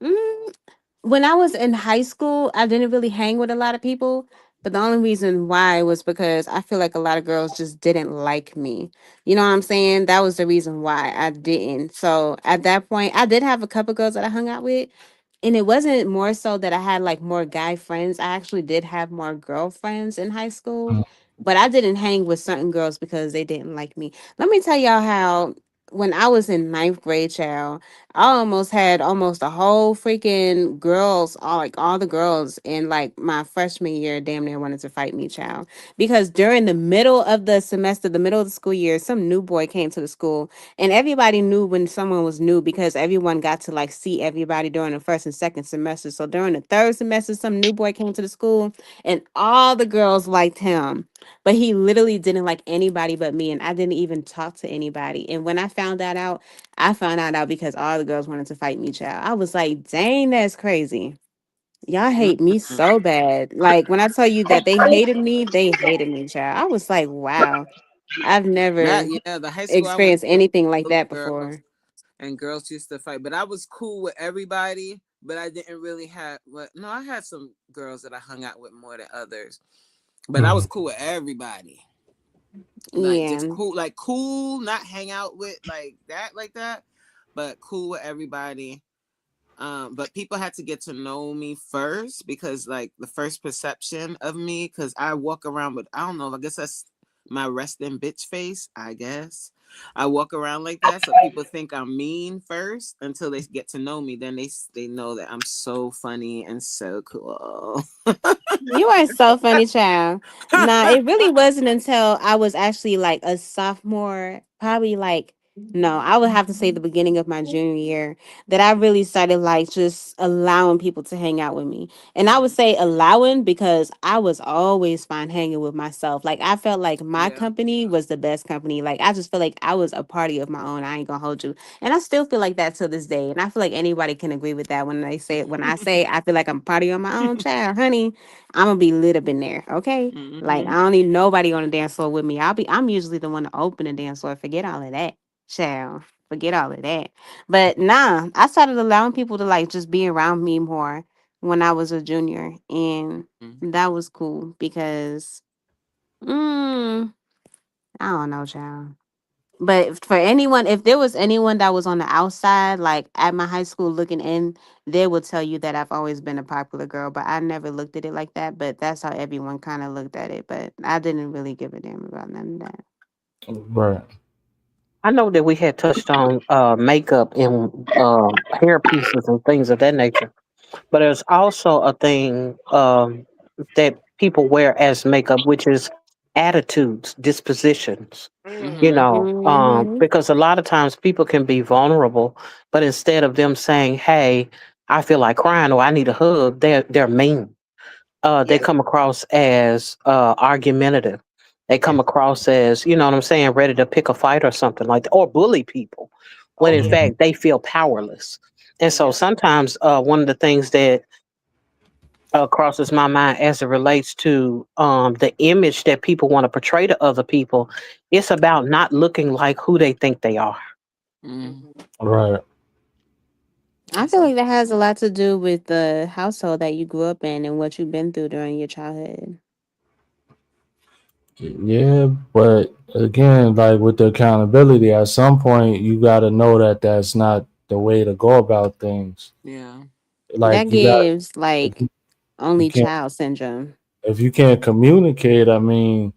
mm, when I was in high school, I didn't really hang with a lot of people. But the only reason why was because I feel like a lot of girls just didn't like me. You know what I'm saying? That was the reason why I didn't. So at that point, I did have a couple girls that I hung out with. And it wasn't more so that I had like more guy friends. I actually did have more girlfriends in high school. But I didn't hang with certain girls because they didn't like me. Let me tell y'all how when I was in ninth grade, child. I almost had almost a whole freaking girls, all the girls in like my freshman year damn near wanted to fight me, child. Because during the middle of the semester, the middle of the school year, some new boy came to the school and everybody knew when someone was new because everyone got to like see everybody during the first and second semester. So during the third semester, some new boy came to the school and all the girls liked him. But he literally didn't like anybody but me, and I didn't even talk to anybody. And when I found out because all the girls wanted to fight me, child. I was like, dang, that's crazy. Y'all hate me Mm-mm. so bad. Like when I tell you that they hated me, child. I was like, wow. I've never That yeah, the high school I went experienced to was anything like full of that girls, before. and girls used to fight. But I was cool with everybody. But I didn't really have. What? No, I had some girls that I hung out with more than others. But I was Mhm. cool with everybody. Like just Yeah. cool, not hang out with like that, but cool with everybody. But people had to get to know me first because like the first perception of me, because I walk around with, I don't know, I guess that's my resting bitch face, I guess. I walk around like that, so people think I'm mean first until they get to know me. Then they know that I'm so funny and so cool. You are so funny, child. Nah, it really wasn't until I was actually like a sophomore, probably like, no, I would have to say the beginning of my junior year that I really started like just allowing people to hang out with me. And I would say allowing because I was always fine hanging with myself. Like I felt like my Yeah. company was the best company. Like I just feel like I was a party of my own. I ain't gonna hold you. And I still feel like that to this day. And I feel like anybody can agree with that when I say I feel like I'm a party on my own, child, honey. I'm gonna be lit up in there, okay? Like I Hmm. don't need nobody on the dance floor with me. I'm usually the one to open the dance floor. Forget all of that. Child. Forget all of that. But nah, I started allowing people to like just be around me more when I was a junior. And that was cool because I don't know, child. But for anyone, if there was anyone that was on the outside, like at my high school looking in, they would tell you that I've always been a popular girl, but I never looked at it like that. But that's how everyone kind of looked at it. But I didn't really give a damn about none of that. Right. I know that we had touched on makeup and hair pieces and things of that nature, but there's also a thing that people wear as makeup, which is attitudes, dispositions. You Hmm. know, Hmm. because a lot of times people can be vulnerable, but instead of them saying, "Hey, I feel like crying" or "I need a hug," they're mean. They Yes. come across as argumentative. They come across as, you know what I'm saying, ready to pick a fight or something like that, or bully people, when Oh in yeah. Mhm. fact they feel powerless. And so Yep. sometimes one of the things that crosses my mind as it relates to the image that people want to portray to other people, it's about not looking like who they think they are. Mm. Hmm. Right. I feel like that has a lot to do with the household that you grew up in and what you've been through during your childhood. Yeah, but again, like with the accountability, at some point you got to know that that's not the way to go about things. Yeah. That Like you got gives if like you only can't child syndrome. if you can't communicate, I mean,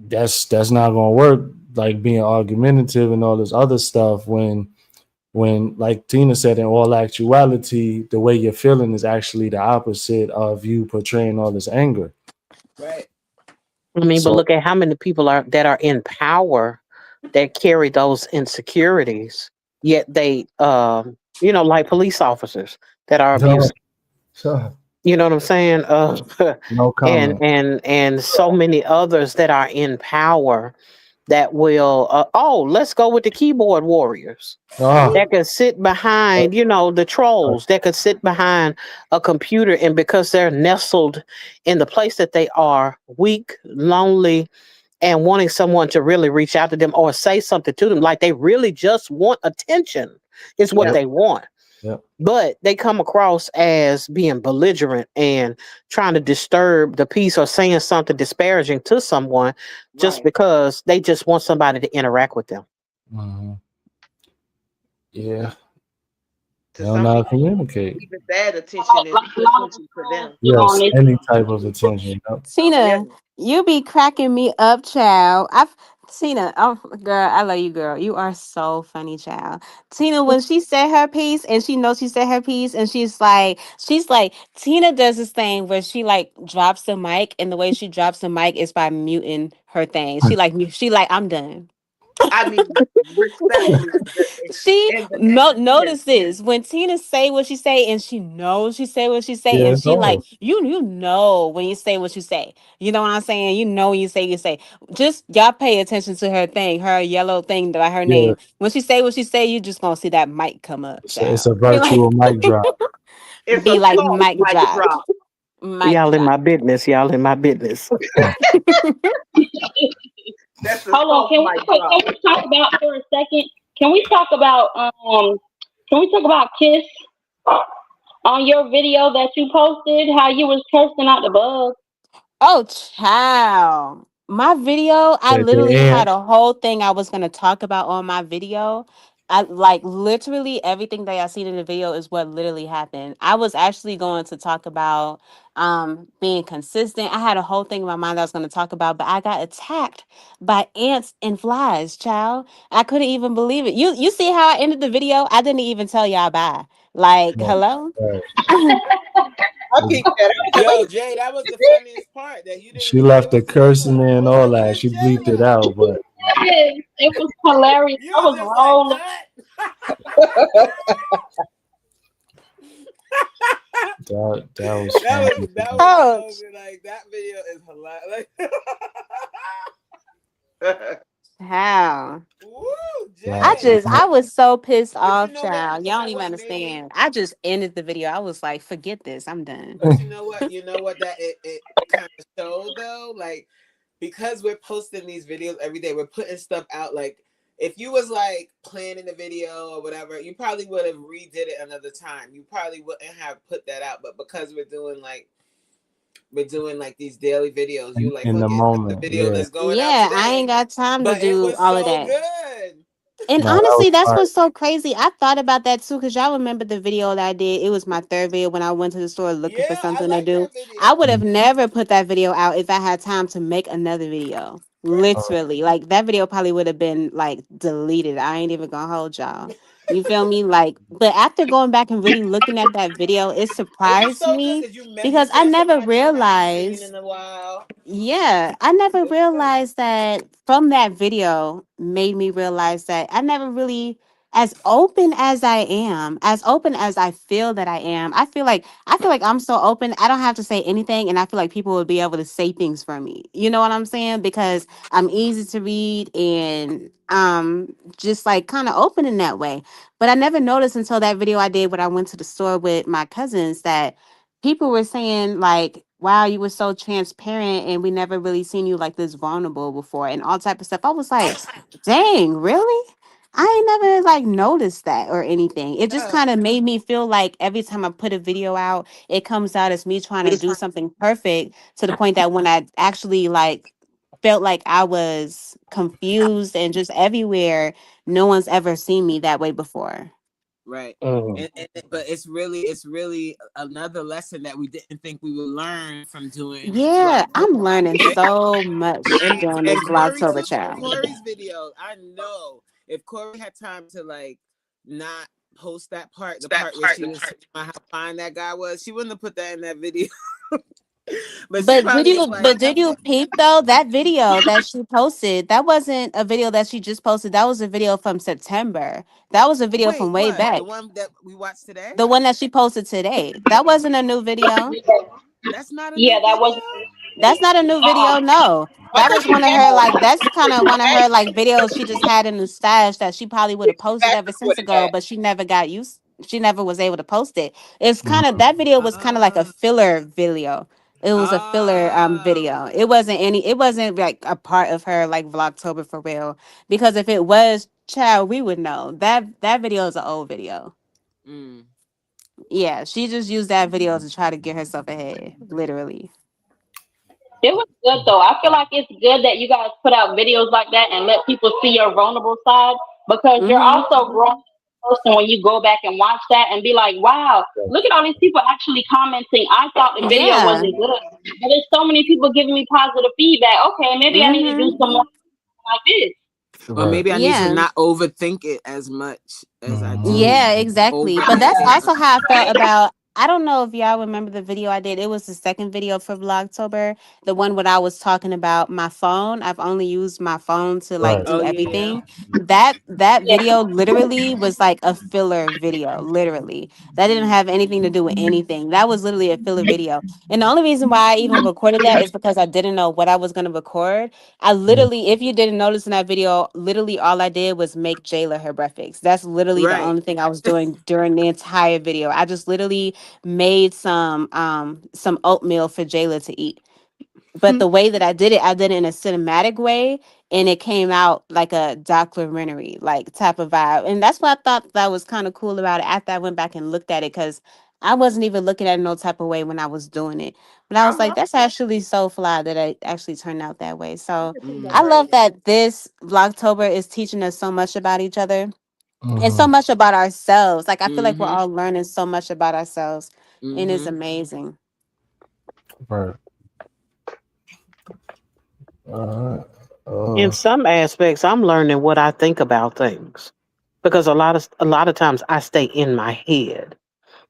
that's not gonna work. Like being argumentative and all this other stuff when like Tina said, in all actuality, the way you're feeling is actually the opposite of you portraying all this anger. Right. I mean, but So look at how many people are that are in power that carry those insecurities, yet they, like police officers that are no, abusive. You know what I'm saying? no And comment. so many others that are in power that will. Let's go with the keyboard warriors Ah, that could sit behind, the trolls that could sit behind a computer, and because they're nestled in the place that they are, weak, lonely, and wanting someone to really reach out to them or say something to them, like they really just want attention, is what yep, Yep. they want. yep, But they come across as being belligerent and trying to disturb the peace or saying something disparaging to someone just Right. because they just want somebody to interact with them. mhm, yeah. They To don't some know how to people, communicate. even bad attention is Like a lot of attention to people them. get on Yes, this. any type of attention. Yep. Yeah. Tina, you be cracking me up, child. I've Tina, oh girl, I love you, girl. You are so funny, child. Tina, when she said her piece and she knows she said her piece, and she's like, Tina does this thing where she like drops the mic, and the way she drops the mic is by muting her thing. She like, I'm done. I mean, respectfully, She in the name, yes. notice this when Tina say what she say, and she knows she say what she say, Yeah, and it's she like all. you know when you say what you say. You know what I'm saying? You know when you say. Just y'all pay attention to her thing, her yellow thing by her Yeah, name. When she say what she say, you just gonna see that mic come up, it's a child. Be like, virtual mic drop. It's be a like soft mic mic drop, drop. mic Y'all in drop. my business. Y'all in my business. That's a Hold on, soft mic drop. can we talk about for a second? Can we talk about Kiss on your video that you posted? How you was cursing out the bugs? Oh, child. My video, I The literally had end. a whole thing I was going to talk about on my video. I like literally everything that I seen in the video is what literally happened. I was actually going to talk about being consistent. I had a whole thing in my mind that I was going to talk about, but I got attacked by ants and flies, child. I couldn't even believe it. You see how I ended the video? I didn't even tell y'all bye. Like, Right, hello? right. I peeped that. I was like, Yo, wait. Jay, that was the funniest part that you didn't She even left give the us the cursing video. in I and was all like, that. where's She bleeped it Jada? out, but Yes, it was hilarious. You I was was just like, rolling. that was that funny. was Oh, like that video is hilarious. how? Woo, That, I Jay. was so pissed But you off, know what? child. You Y'all don't know even what made me? understand. I just ended the video. I was like, forget this. I'm done. But you know what? You know what that it kind of showed though, like because we're posting these videos every day, we're putting stuff out. Like if you was like planning the video or whatever, you probably would have redid it another time. You probably wouldn't have put that out. But because we're doing like these daily videos, you like in the fuck it, that's the moment, video yeah. that's going out Yeah, I ain't today. got time to But it do was all of so that. good. And No, that was honestly, that's fire. what's so crazy. I thought about that too, because y'all remember the video that I did. It was my third video when I went to the store looking for Yeah, I something to like do. that I would have video. never put that video out if I had time to make another video. Right. Literally. Like that video probably would have been like deleted. I ain't even gonna hold y'all. You feel me? Like, but after going back and really looking at that video, it It was surprised so good me because you because I saw never somebody you hadn't seen realized. in a while. Yeah, I never It was good. realized that from that video made me realize that I never really, as open as I am, as open as I feel that I feel like I'm so open. I don't have to say anything, and I feel like people would be able to say things for me. You know what I'm saying? Because I'm easy to read and just like kind of open in that way. But I never noticed until that video I did when I went to the store with my cousins that people were saying like, wow, you were so transparent and we never really seen you like this vulnerable before and all type of stuff. I was like, dang, really? I ain't never like noticed that or anything. It just Yeah. kind of made me feel like every time I put a video out, it comes out as me trying to do something perfect, to the point that when I actually like felt like I was confused and just everywhere, no one's ever seen me that way before. Right. Mm. But it's really another lesson that we didn't think we would learn from doing Yeah, Vlogtober, I'm learning right? so much during this And Corey Vlogtober too. child. Corey's video, I know if Corey had time to like not post that part, the part where she was talking about how fine that guy was, she wouldn't have put that in that video. But she But did probably was you like, but did you peep though that video that she posted? That wasn't a video that she just posted. That was a video from September. That was a video wait, from way what? back. The one that we watched today? The one that she posted today. That wasn't a new video. That's not a Yeah, new that video. was. That's not a new video. No. I That thought was you one of said her like that's kind of one of her like videos she just had in the stash that she probably would have posted ever since ago, but she never got used, she never was able to post it. It's kind of that video was kind of like a uh, filler video. It was a filler oh. video. It wasn't like a part of her like Vlogtober for real. Because if it was, child, we would know. That video is an old video. Mm. Yeah, she just used that video to try to get herself ahead, literally. It was good though. I feel like it's good that you guys put out videos like that and let people see your vulnerable side, because you're Mm-hmm. also growing as a person when you go back and watch that and be like, wow, look at all these people actually commenting. I thought the video Yeah. wasn't good, but there's so many people giving me positive feedback. Okay, maybe I need to do Mm-hmm. some more like this. Or Right. maybe I need to Yeah. not overthink it as much as I Mhm. do Yeah, exactly. But overanalyze. that's also how I felt about. I don't know if y'all remember the video I did. It was the second video for Vlogtober, the one where I was talking about my phone. I've only used my phone to like Right. do Oh yeah. everything. That video literally was like a filler video. Literally, that didn't Mm. have anything to do with anything. That was literally a filler video. And the only reason why I even recorded that is because I didn't know what I was gonna record. I literally, if you didn't notice in that video, literally all I did was make Jayla her breakfast. That's literally the Right. only thing I was doing during the entire video. I just literally made some oatmeal for Jayla to eat. But the way that I did it in a cinematic way, and it came out like a documentary like type of vibe. And that's what I thought that was kind of cool about it after I went back and looked at it, because I wasn't even looking at it no type of way when I was doing it. But I was like, that's actually so fly that it actually turned out that way. So I Mm. love that this Vlogtober is teaching us so much about each other and so Mhm. much about ourselves. Like I feel like we're Mm-hmm. all learning so much about ourselves, and it's Mm-hmm. amazing. Right. Alright. In some aspects, I'm learning what I think about things, because a lot of times I stay in my head.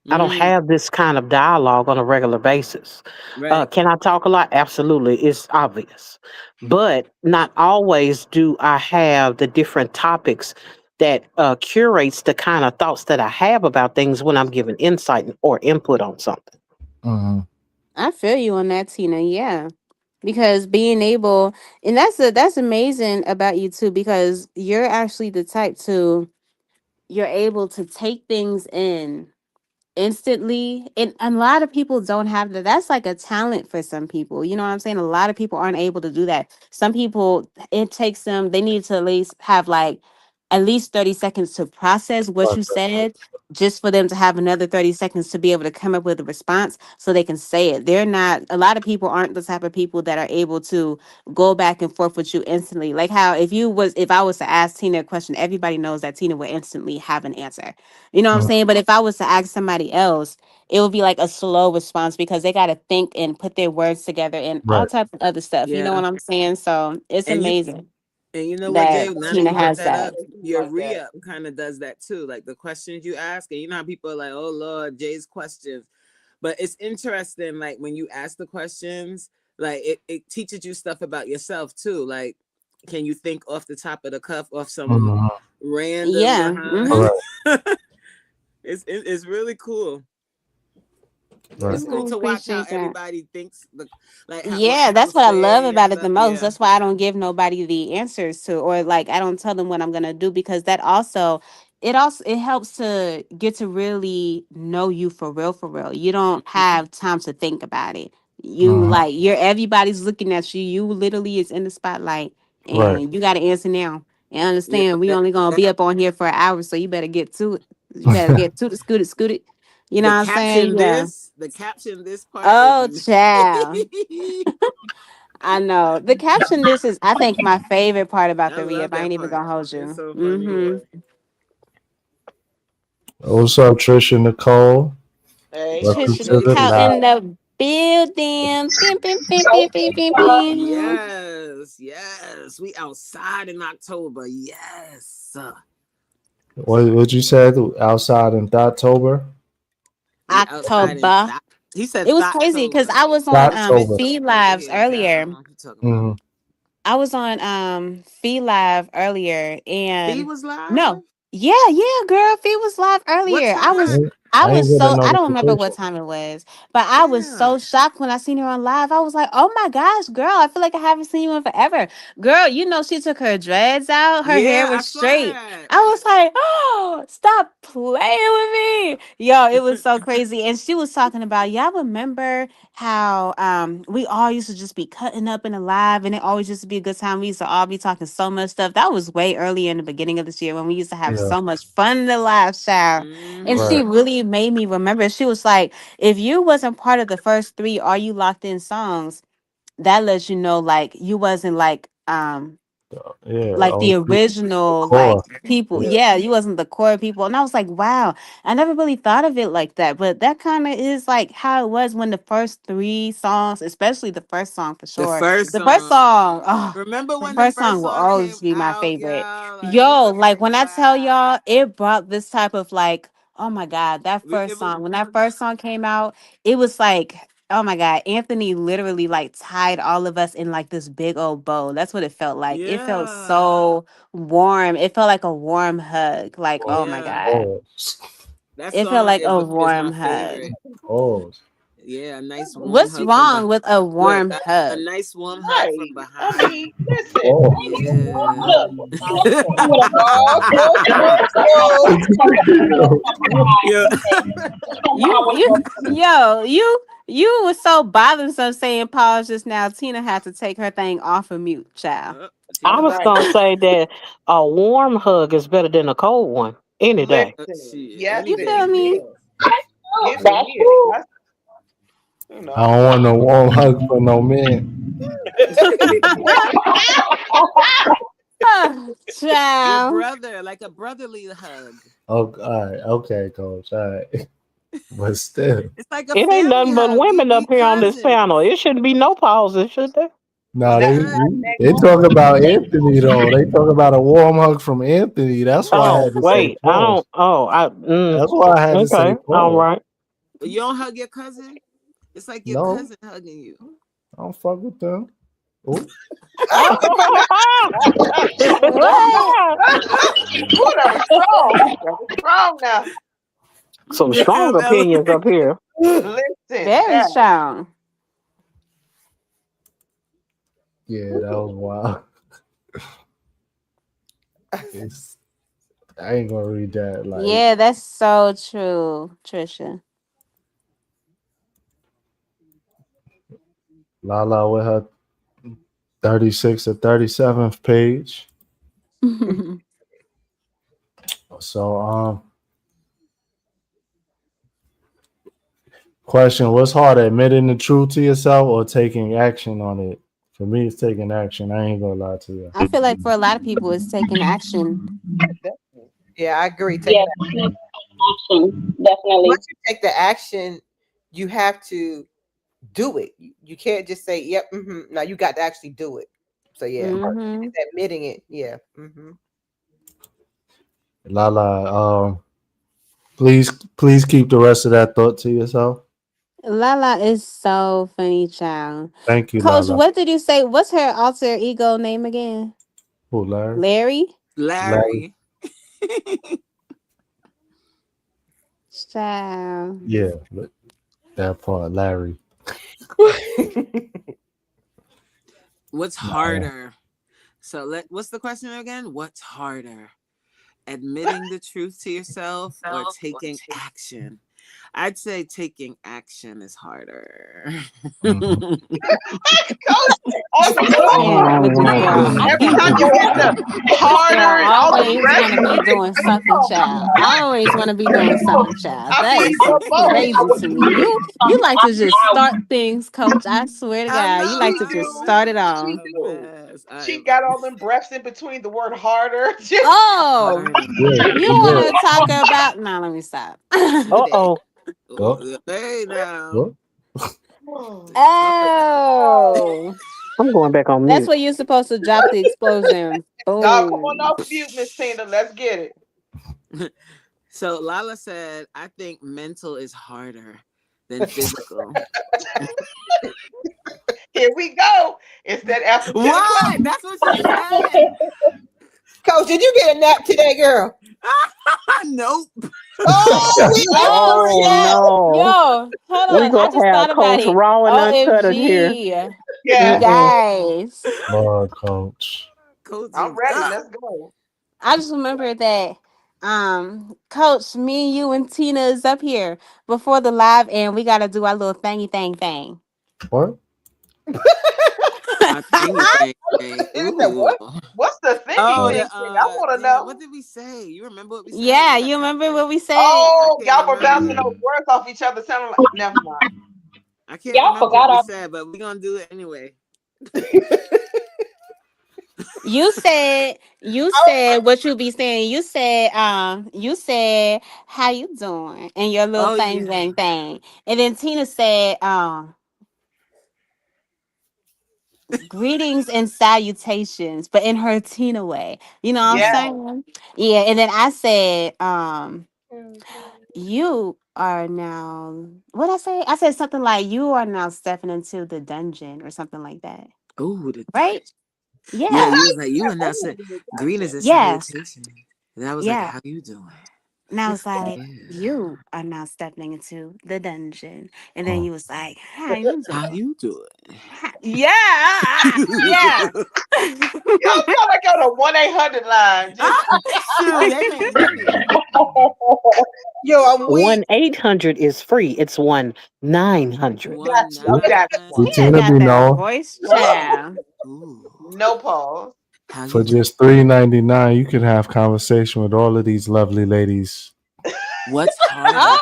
I don't Mm. have this kind of dialogue on a regular basis. Right. Can I talk a lot? Absolutely, it's obvious, but not always do I have the different topics that curates the kind of thoughts that I have about things when I'm giving insight or input on something. Mhm. I feel you on that, Tina. Yeah. Because being able, and that's amazing about you too, because you're actually the type to, you're able to take things in instantly, and a lot of people don't have that. That's like a talent for some people, you know what I'm saying? A lot of people aren't able to do that. Some people, it takes them, they need to at least have like at least 30 seconds to process what you said, just for them to have another 30 seconds to be able to come up with a response so they can say it. They're not, a lot of people aren't the type of people that are able to go back and forth with you instantly. Like how if I was to ask Tina a question, everybody knows that Tina would instantly have an answer, you know what I'm Mhm. saying? But if I was to ask somebody else, it would be like a slow response, because they got to think and put their words together and all Right. types of other stuff. You know Yeah. what I'm saying? So it's And you amazing and you know what, that Jay? Now that Tina you brought has that that. up, your re-up kind of does that too. Like the questions you ask, and you know how people are like, "Oh Lord, Jay's questions." But it's interesting, like when you ask the questions, like it teaches you stuff about yourself too. Like, can you think off the top of the cuff off some Mhm. random Yeah. behind? Right. It's really cool. Right. It's I cool to watch how appreciate that. everybody thinks, like how, what Yeah, people that's what I love say and about it the stuff. most. Yeah. That's why I don't give nobody the answers to, or like I don't tell them what I'm gonna do, because that also it helps to get to really know you for real, for real. You don't Mhm. have time to think about it. You Mhm. like you're everybody's looking at you. You literally is in the spotlight Right. and you gotta answer now. You understand? We that, only gonna that be up on here for an hour, so you better get to it. You better get to the scoot it. You know the what I'm saying? Yeah. caption this part is Oh, child. I know. The caption this is, I think, my favorite part about I the love re-up. I that ain't even part. gonna hold It's you. so funny. What's up, Trisha Nicole? Hey, Welcome Trisha to Hey, the Nicole night. in Trisha. the building. Pim, pim, pim, pim, pim, pim, pim. Yes. We outside in October. Yes. What you said outside in October? We outside in October. he said It was crazy because October. I was on October. Feed Look at Lives here, child. I don't earlier. know what you're talking about. Hmm. I was on Feed Live earlier Fee and was live? no. Yeah, girl. Feed was live What earlier. time? I I ain't was get a so I don't remember what notification. time it was, but I was Damn. so shocked when I seen her on live. I was like, "Oh my gosh, girl! I feel like I haven't seen you in forever, girl." You know, she took her dreads out. Her hair Yeah, I was saw straight. that. I was like, "Oh, stop playing with me, yo!" It was so crazy, and she was talking about, "Y'all remember how we all used to just be cutting up in the live, and it always used to be a good time. We used to all be talking so much stuff. That was way earlier in the beginning of this year when we used to have Yeah, so much fun in the live, child." And she right. really made me remember. She was like, if you wasn't part of the first three Are You Locked In songs, that lets you know like you wasn't Yeah, like the OG original like core. people. Yeah, Yeah, you wasn't the core people. And I was like, wow, I never really thought of it like that. But that kind of is like how it was when the first three songs, especially the first song for The sure. first The first song. song, oh, Remember the when the first first song will song came always be my out, favorite. y'all? Like we Yo, was like like, when I tell wow. y'all, it brought this type of like, oh my God, that It first was song, when that first song came out, it was like, oh my God, Anthony literally like tied all of us in like this big old bow. That's what it felt like. It felt yeah. so warm. It felt like a warm hug. Like, oh my Yeah. God. pause. That It felt song like a is my warm hug. favorite. Pause. Yeah, a nice warm What's hug from wrong behind. with a Look, warm a hug? nice warm hug from right. I behind. mean, listen. Pause. Yeah. Oh, Yeah. You was so bothersome saying pause just now. Tina had to take her thing off of mute, child. I Tina was done. right. gonna say that a warm hug is better than a cold one any day. Listen. Shit, Yes, any You it feel day. me? is. Give it here. That's, you I know. don't want no warm hug for no man. Oh, Your child. brother, like a brotherly hug. Oh, all right. Okay, coach. All right. But still. It's like a It ain't family nothing but hug. women up We here on this cousins. panel. It shouldn't be no pauses, should there? No, Not, Good. they talk about Anthony though. They talk about a warm hug from Anthony. That's why I Oh, had to say wait. I pause. don't. Oh, That's why I had to say okay. All pause. right. You don't hug your cousin? It's like your No, cousin hugging you. I don't fuck with them. Oh, What? ooh, that was strong. That was strong now. Some Yeah, strong opinions up here. Listen, Very that. strong. yeah, that was wild. It's, I ain't gonna read that. Like Yeah, that's so true, Trisha. Lala with her 36 or 37th page. So, question: what's harder, admitting the truth to yourself or taking action on it? For me, it's taking action. I ain't gonna lie to you. I feel like for a lot of people, it's taking action. Yeah, I agree. Yes, action, definitely. Once you take the action, you have to do it. You can't just say, "Yep." No, you got to actually do it. So yeah, Hmm. it's admitting it. Yeah. Lala, please keep the rest of that thought to yourself. Lala is so funny, child. Thank you, Coach, Lala. what did you say? What's her alter ego name again? Who, Larry? Larry? Larry. Larry. Child. Yeah, that part, Larry. What's Nah, harder? So what's the question again? What's harder? Admitting the truth to yourself or taking action? I'd say taking action is harder. mhm. Coach, can't with this girl. I Every can't with time this you girl. get the This girl harder and all the always want to be rest. doing something, child. Always want to be doing something, child. I That mean, is the crazy most. to me. You like to just start things, Coach. I swear to I God, you know. like She to I'm just a do. start it mess. She on. I'm a do. mess. She got all them breaths in between the word harder. Just Oh, Harder. Yeah, you she want good. to talk about? Nah, let me stop. Uh-oh. Oh, Hey now. oh. Oh, I'm going back on that's mute. where you're supposed to drop the explosion. y'all come on Boom. off mute, Miss Tina. Let's get it. So Lala said, I think mental is harder than physical. Here we go. It's that after 10 o'clock. What? That's what you said. Coach, did you get a nap today, girl? Nope. Oh, we Oh Oh snap! no. Yo, hold We on. I just gonna have thought about Coach it. Raw and Uncut in here. OMG. You Yes, Mm-mm. guys. Lord, coach. Coach I'm is ready. up. Let's go. I just remember that Coach, me and you and Tina is up here before the live and we gotta do our little thingy thing. What? A thingy thing. Is that Ooh. what's the thingy Oh, thing? I want to damn, know. what did we say? You remember what we said? Yeah, We got you cut. remember what we said? Oh, I y'all can't were bouncing remember. those words off each other. Sounding like never mind. I can't remember what we said, but we're gonna do it anyway. You said what you be saying. You said how you doing and your little Oh thing yeah. thing. And then Tina said, greetings and salutations, but in her Tina way. You know what I'm Yeah. saying? Yeah. And then I said, you are now what I say? I said something like you are now stepping into the dungeon or something like that. Oh, the Right? yeah. Yeah. You was like you and I said green is a Yeah. salutation, and I was like, Yeah. how you doing? And I was like, Yeah. you are now stepping into the dungeon. And then Oh. you was like, how you How doing? you doing? Yeah. Yeah. Y'all sound like on a 1-800 line. Just Shoot, they made money. Yo, I'm weak. 1-800 is free. It's 1-900. One okay, nine. that's one. Tina Tina got be that knowing. voice, child. Ooh. No pause. How For you doing? just $3.99, you can have conversation with all of these lovely ladies. What's harder? Oh,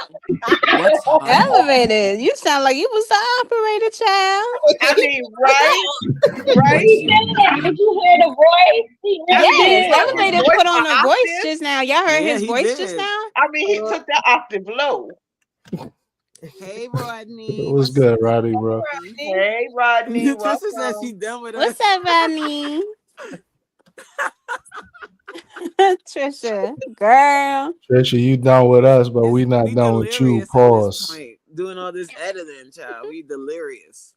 What's harder? elevated. You sound like you was the operator, child. I mean, right? Right? What's your Did you hear the voice? He really Yes, did. elevated Voice put on for a voice octave? just now. Y'all heard Yeah, his he voice just did. now? I mean, he took that octave low. Hey Rodney. It was good, Roddy, bro. Hey, Rodney. Trisha said Welcome. she done with What's us. up, Rodney? Trisha, girl. Trisha, you done with us, but we not We done with you. delirious at this Pause. point. Doing all this editing, child. We delirious.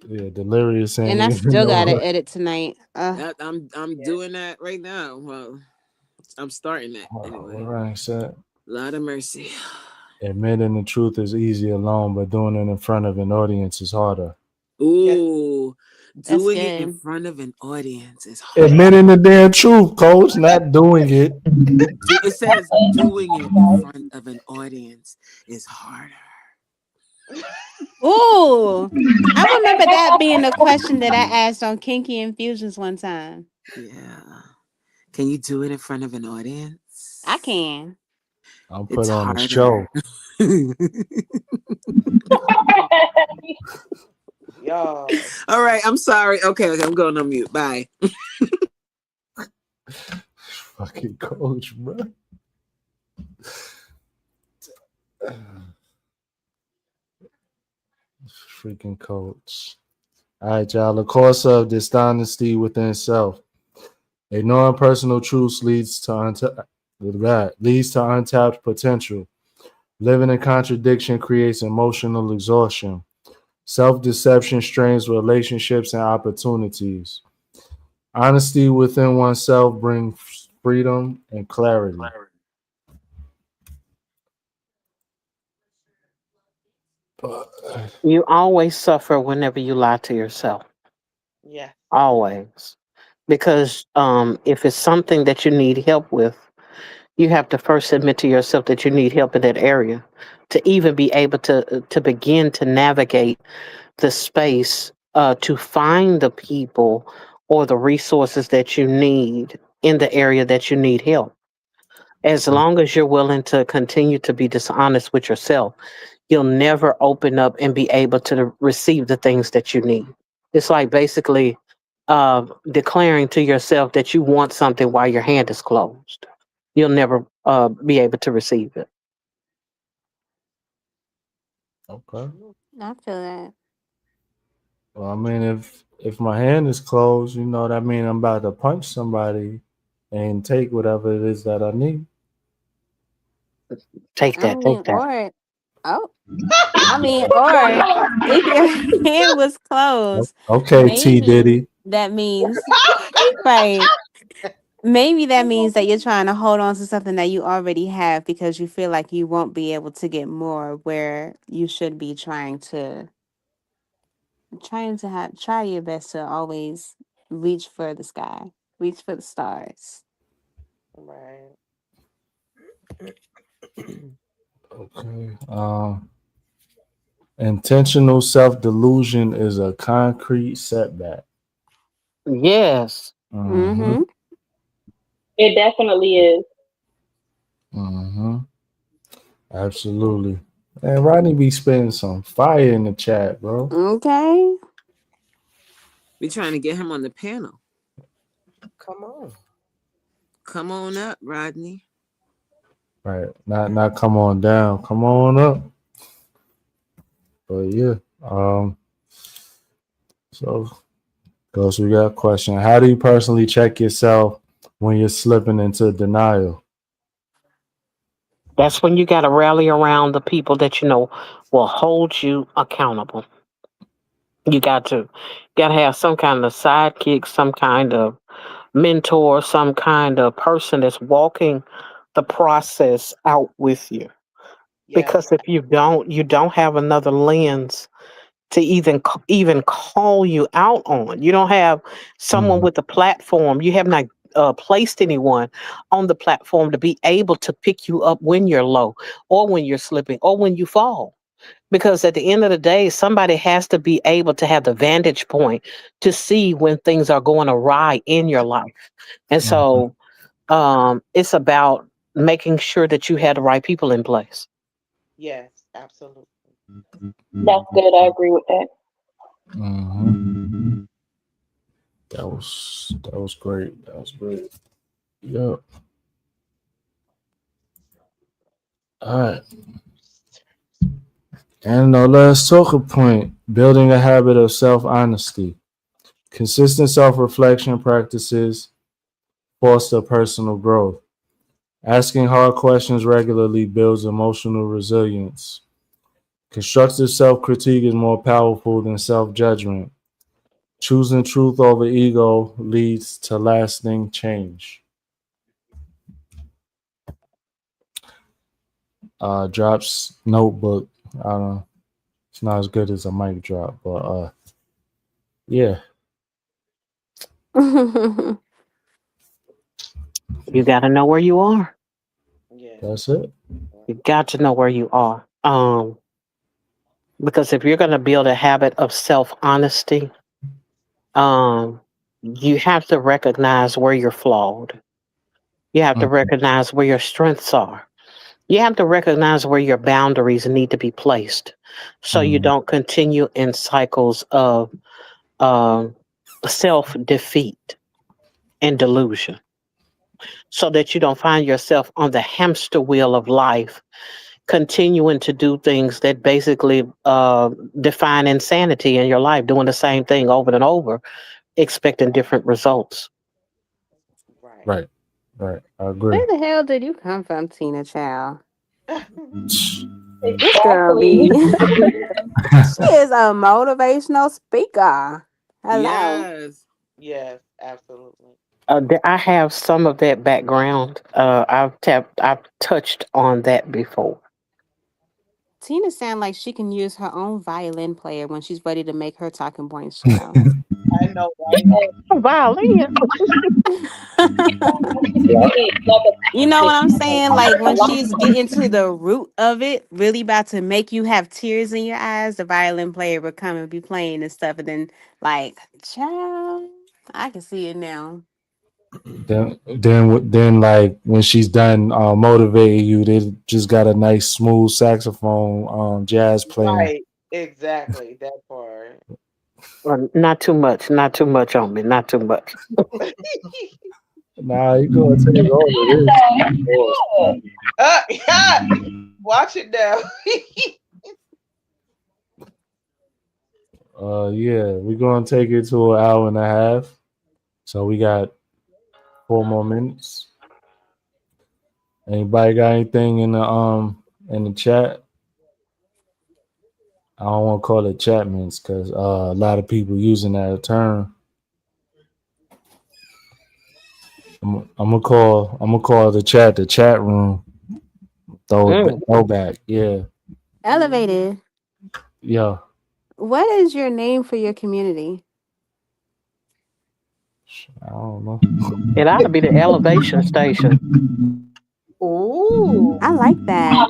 Yeah, delirious ain't And I even still know gotta what- edit tonight. I'm doing that right now. Well, I'm starting that anyway. What I said. Lot of mercy. Admitting the truth is easy alone, but doing it in front of an audience is harder. Ooh, That's doing it in good. front of an audience is hard. Admitting the damn truth, coach, not doing it. It says doing it in front of an audience is harder. Ooh, I remember that being a question that I asked on Kinky Infusions one time. Yeah. Can you do it in front of an audience? I can. I'll put It's on harder. a show. Y'all. All right, I'm sorry. Okay, I'm going on mute. Bye. Fucking coach, bro. Freaking coach. All right, y'all. The course of dishonesty within self. Ignoring personal truths leads to untapped potential. Living in contradiction creates emotional exhaustion. Self-deception strains relationships and opportunities. Honesty within oneself brings freedom and clarity. You always suffer whenever you lie to yourself. Yeah. Always. Because if it's something that you need help with, You have to first admit to yourself that you need help in that area to even be able to begin to navigate the space to find the people or the resources that you need in the area that you need help. As long as you're willing to continue to be dishonest with yourself, you'll never open up and be able to receive the things that you need. It's like basically declaring to yourself that you want something while your hand is closed. You'll never be able to receive it. Okay. I feel that. Well, I mean, if my hand is closed, that means I'm about to punch somebody and take whatever it is that I need. Take I that. Take mean, that. oh, or if your hand was closed, Okay, T maybe Diddy. that means, right? Maybe that means that you're trying to hold on to something that you already have because you feel like you won't be able to get more, where you should be try your best to always reach for the sky, reach for the stars. Right. Okay. Intentional self delusion is a concrete setback. Yes. Mm-hmm. Mm-hmm. It definitely is. Mm-hmm. Absolutely. And Rodney be spitting some fire in the chat, bro. Okay. We trying to get him on the panel. Come on. Come on up, Rodney. Right. Not come on down. Come on up. But yeah. So we got a question. How do you personally check yourself when you're slipping into denial? That's when you got to rally around the people that you know will hold you accountable. You got to have some kind of sidekick, some kind of mentor, some kind of person that's walking the process out with you. Yes. Because if you don't have another lens to even call you out on. You don't have someone Mhm. with a platform. You have not placed anyone on the platform to be able to pick you up when you're low or when you're slipping or when you fall. Because at the end of the day, somebody has to be able to have the vantage point to see when things are going awry in your life. And Mhm. so it's about making sure that you have the right people in place. Yes, absolutely. That's good. I agree with that. Mhm. That was great. That was great. Yep. All right. And our last talking point: building a habit of self-honesty. Consistent self-reflection practices foster personal growth. Asking hard questions regularly builds emotional resilience. Constructive self-critique is more powerful than self-judgment. Choosing truth over ego leads to lasting change. Drops notebook. I don't know. It's not as good as a mic drop, but yeah, You got to know where you are. Yes. that's it. You got to know where you are. Because if you're going to build a habit of self honesty, um, you have to recognize where you're flawed. You have to Mhm. recognize where your strengths are. You have to recognize where your boundaries need to be placed so you Mhm. don't continue in cycles of um, self defeat and delusion, so that you don't find yourself on the hamster wheel of life, continuing to do things that basically define insanity in your life, doing the same thing over and over, expecting different results. Right. Right, right. I agree. Where the hell did you come from, Tina Child? This girl Exactly. be she is a motivational speaker. Hello. Yes. Yes, absolutely. I have some of that background. I've touched on that before. Tina sound like she can use her own violin player when she's ready to make her talking points, you know. I know, right? Violin. You know what I'm saying? Like when she's getting to the root of it, really about to make you have tears in your eyes, the violin player will come and be playing and stuff, and then like, child, I can see it now. Then, like when she's done motivating you, they just got a nice smooth saxophone, jazz playing. Right. Exactly. That part. Not too much. Not too much on me. Not too much. Nah, you gonna take over this. Yeah. Watch it now. Yeah, we're gonna take it to an hour and a half. So we got 4 more minutes. Anybody got anything in the chat? I don't want to call it chatments because a lot of people using that term. I'm gonna call the chat room. Throwback. Yeah. Elevated. Yeah. What is your name for your community? I don't know. It ought to be the elevation station. Ooh. I like that.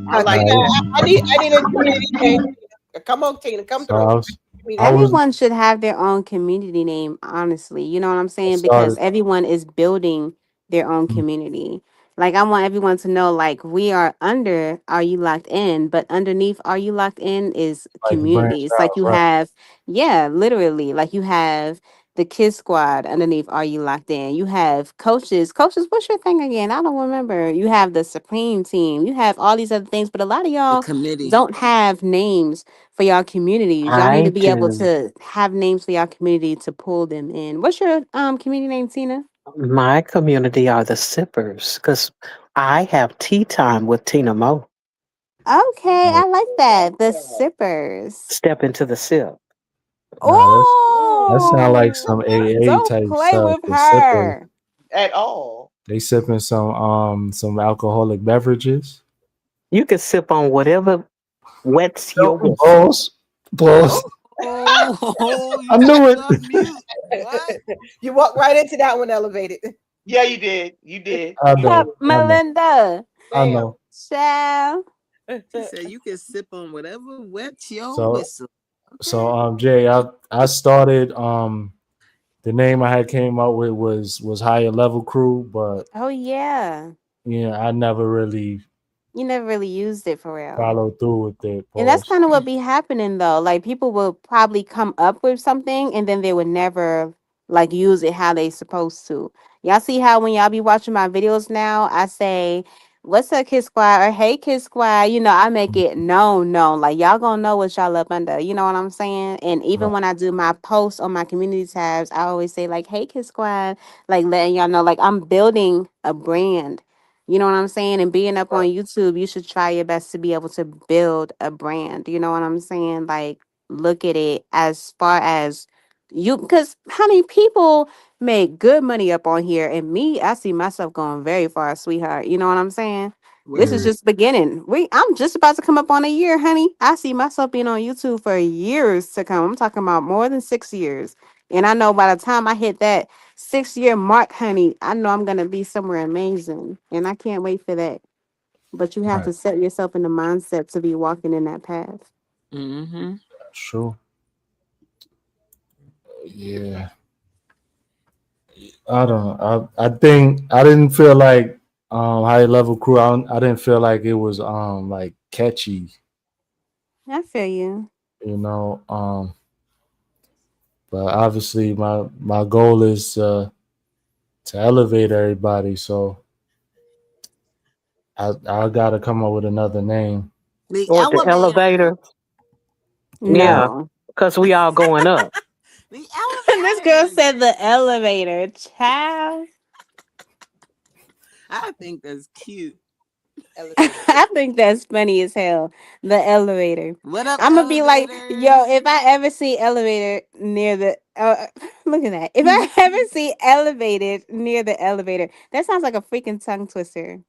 I like that. I need a community name. Come on, Tina, come So I through. was Everyone should have their own community name, honestly. You know what I'm saying? Because started. everyone is building their own community. Like, I want everyone to know, like, we are under Are You Locked In, but underneath Are You Locked In is Like community. It's like branched you out, right? have, yeah, literally, like you have the Kids Squad underneath Are You Locked In. You have coaches. Coaches, what's your thing again? I don't remember. You have the Supreme Team. You have all these other things, but a lot of The y'all committee. don't have names for y'all communities. Y'all need to I be able do. to have names for y'all community to pull them in. What's your community name, Tina? My community are the sippers because I have tea time with Tina Mo. Okay, I like that. The that. Sippers. Step into the sip. Nah, that sound like Oh, some AA don't type play stuff. with The sipper. her. At all. They sipping some alcoholic beverages. You can sip on whatever wets your whistle. Pause. Pause. Oh, I you knew took it. off mute. What? You walked right into that one, elevated. Yeah, you did. You did. I know. Melinda. I Damn. know. Child. She said you can sip on whatever wets your So whistle. so Jay, I started the name I had came up with was Higher Level Crew, but Oh yeah. I never really You never really used it for real. followed through with it. And that's Pause. kind of what be happening though. Like people will probably come up with something and then they would never like use it how they supposed to. Y'all see how when y'all be watching my videos now, I say, "What's up, Kid Squad?" or "Hey, Kid Squad." You know, I make it known. Like y'all gonna know what y'all up under. You know what I'm saying? And even Right. when I do my posts on my community tabs, I always say like, "Hey, Kid Squad," like letting y'all know like I'm building a brand. You know what I'm saying? And being up on YouTube, you should try your best to be able to build a brand. You know what I'm saying? Like, look at it as far as you, because honey, people make good money up on here. And me, I see myself going very far, sweetheart. You know what I'm saying? This is Word. just beginning. I'm just about to come up on a year, honey. I see myself being on YouTube for years to come. I'm talking about more than 6 years. And I know by the time I hit that 6 year mark, honey, I know I'm gonna be somewhere amazing. And I can't wait for that. But you have Right. to set yourself in the mindset to be walking in that path. Mm-hmm. Sure. Yeah. I don't know. I think I didn't feel like High Level Crew. I didn't feel like it was like catchy, I feel you. you know. But obviously my goal is to elevate everybody. So I gotta come up with another name. The Or the elevator. elevator. Yeah, No. because we all going up. The This girl elevator. said the elevator. Child. I think that's cute. I think that's funny as hell. The elevator. What up, I'm gonna be like, elevators? yo, if I ever see elevator near the, look at that. If I ever see elevated near the elevator, that sounds like a freaking tongue twister.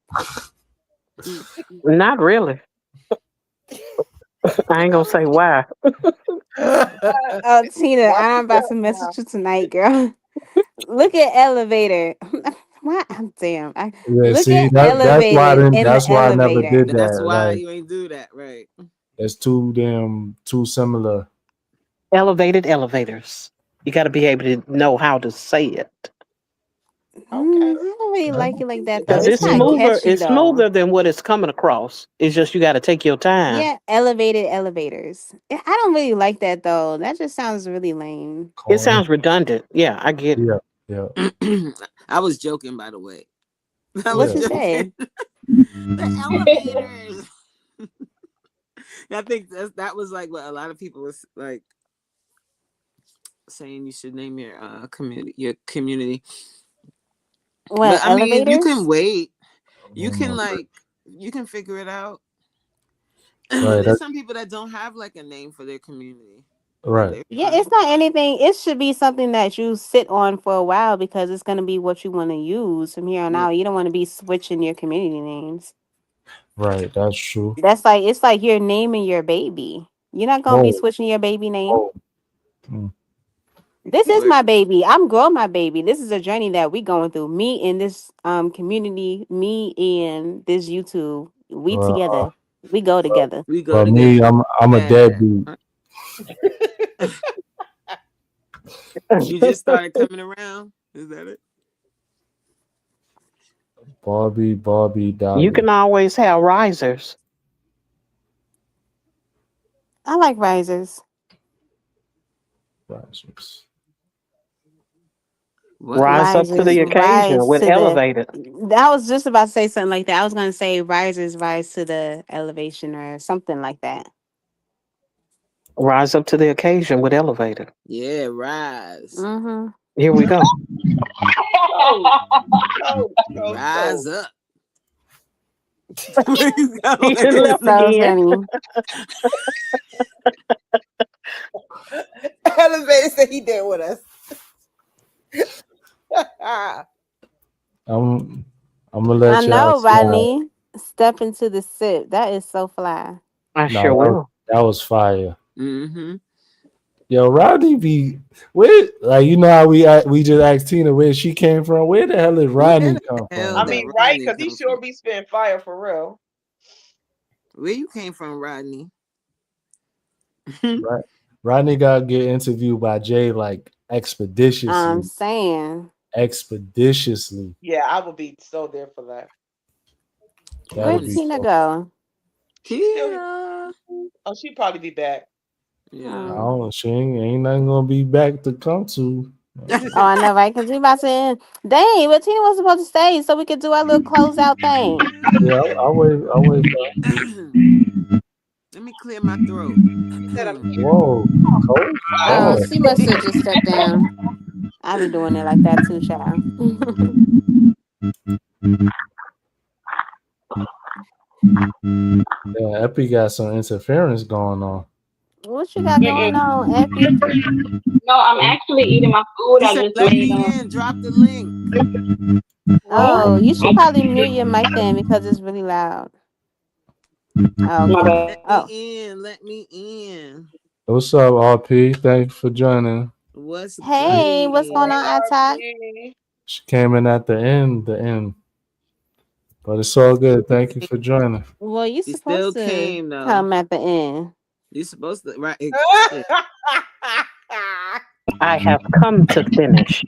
Not really. I ain't gonna say why. Oh, Tina, Watch I'm about to yourself now. message you tonight, girl. Look at elevator. Why? Damn. Yeah, Look see at elevated in the that's why I never elevator. did That's that. why Like you ain't do that, right? it's too similar. Elevated elevators. You got to be able to know how to say it. Okay. I don't really like it like that though. Because It's it's not smoother. catchy It's though. smoother than what it's coming across. It's just you got to take your time. Yeah, elevated elevators. I don't really like that though. That just sounds really lame. It Corny. sounds redundant. Yeah, I get it. Yeah, yeah. I was joking, by the way. I What was Yeah. you say? joking. The elevators. I think that was like what a lot of people was like saying. You should name your community. Your community. What, But I mean, you can elevators? wait. You Oh, can my you can figure it out. Right, There's some people that don't have like a name for their community. right. They're Yeah, fine. it's not anything. It should be something that you sit on for a while because it's going to be what you want to use from here on Yeah. out. You don't want to be switching your community names. Right, that's true. That's like, it's like you're naming your baby. You're not going to be Oh, switching your baby name. oh. Mm. This is Word. my baby. I'm growing my baby. This is a journey that we going through. Me and this community, me and this YouTube. We together. We go together. We go But together. me, I'm a Yeah. deadbeat. You just started coming around. Is that it? Barbie, Dolly. You can always have risers. I like risers. Risers. What? Rise up to the occasion rise with to the. elevated. I was just about to say something like that. I was gonna say risers rise to the elevation or something like that. Rise up to the occasion with elevated. Yeah, rise. Mm-hmm. Here we go. Rise up. He just left So again. funny. Elevator said he did with us. I'm gonna let I y'all know, slide. Rodney. Step into the sip. That is so fly. I No, sure will. that was fire. Mm-hmm. Yo, Rodney be where? Like you know how we just asked Tina where she came from. Where the hell did Rodney come hell from? I mean, that right? Rodney Because he come sure from? be spitting fire for real. Where you came from, Rodney? Right. Rodney got to get interviewed by Jay like expeditiously. I'm saying. Expeditiously. Yeah, I would be so there for that. That'll Where'd be Tina fun. go? Tina. Oh, she'd probably be back. Yeah. Oh, she ain't nothing gonna be back to come to. Oh, I know, right? Because we about to end. Dang, but Tina was supposed to stay so we could do our little closeout thing. Yeah, I'll wait. Let me clear my throat. Whoa, cold. Oh, she must have just stepped down. I be doing it like that too, child. Yeah, Epi got some interference going on. What you got going on, Effie? No, I'm actually eating my food. She I said, just let made me in. Drop the link. Oh, you should probably mute your mic then because it's really loud. Oh, My okay. bad. Let me in. Let me in. What's up, RP? Thanks for joining. What's Hey, what's good? going on, Attack? She came in at the end. But it's all good. Thank you for joining. Well, you She supposed still to came though. come at the end. You supposed to right? I have come to finish.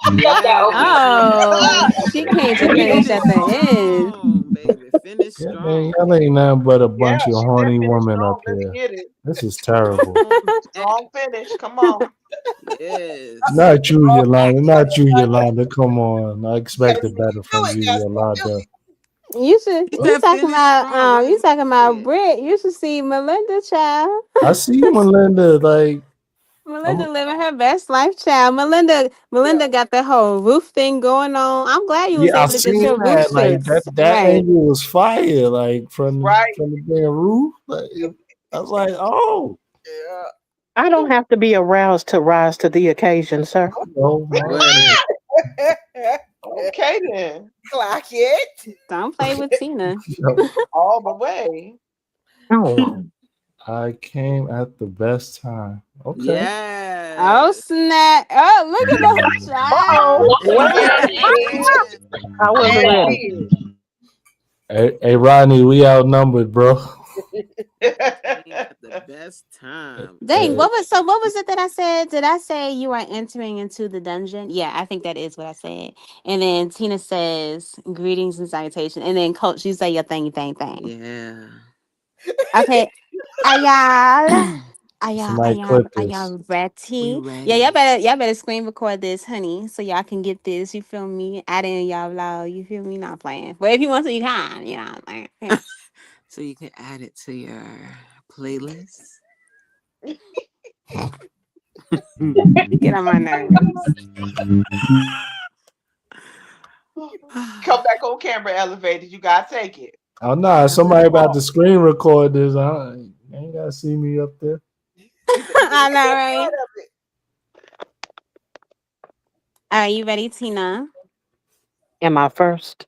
Oh, she came to finish at the end. Strong, baby. Finish Yeah, man, strong. y'all ain't nothing but a bunch of she horny did finish women strong. up Let's here. get it. This is terrible. Strong finish. Come on. Yes. Not you, Yolanda. Come on. I expected better from you, Yolanda. You should. He You said talking finish about? strong. You talking about Yeah. Britt? You should see Melinda, child. I see Melinda, like, Melinda living her best life, child. Melinda got the whole roof thing going on. I'm glad you was yeah, I able to get seen your roof that. Like, fixed. that Right. angle was fire, like, from Right. the damn roof. Like, I was like, oh. Yeah. I don't have to be aroused to rise to the occasion, sir. Oh, my. Word. Okay then. Clock it. Don't play with Tina. All the way. Oh, I came at the best time. Okay. Yeah. Oh snap! Oh, look at that child. I wasn't ready. Hey, Rodney, we outnumbered, bro. At the best time. Dang, what was it that I said? Did I say you are entering into the dungeon? Yeah, I think that is what I said. And then Tina says greetings and salutation. And then Coach, you say your thing. Yeah. Okay. Are y'all Somebody clip are this. y'all ready? We ready. Yeah, y'all better screen record this, honey, so y'all can get this. You feel me? Add in y'all vlog. You feel me? Not playing. But if you want to, you can. You know what I'm saying? So you can add it to your playlist. Get on my nerves. Come back on camera, elevated. You gotta take it. Oh no, somebody about to screen record this. I ain't gotta see me up there. I know, right? Are you ready, Tina? Am I first?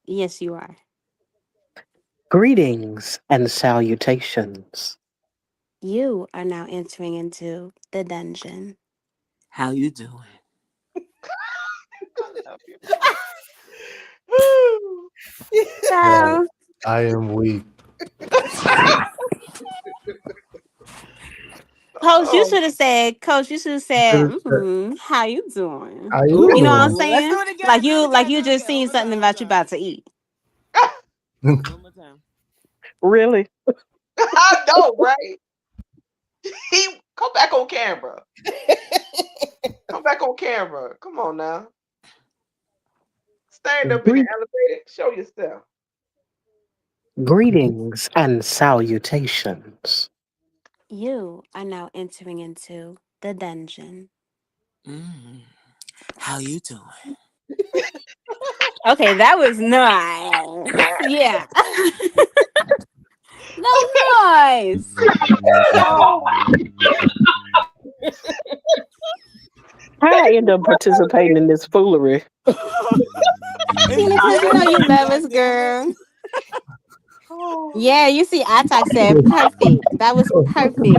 Yes, you are. Greetings and salutations. You are now entering into the dungeon. How you doing? So, I am weak. Coach, you should have said, how you doing? How You you know what I'm doing? saying? Let's do it again. Like you just seen something about you about to eat. One more time. Really? I know, right? He come back on camera. Come back on camera. Come on now. Stand up in the elevator. Show yourself. Greetings and salutations. You are now entering into the dungeon. How you doing? Okay, that was nice. Yeah. No noise. How I end up participating in this foolery? Tina, because you know you love us, girl. Yeah, you see, Atak said perfect. That was perfect.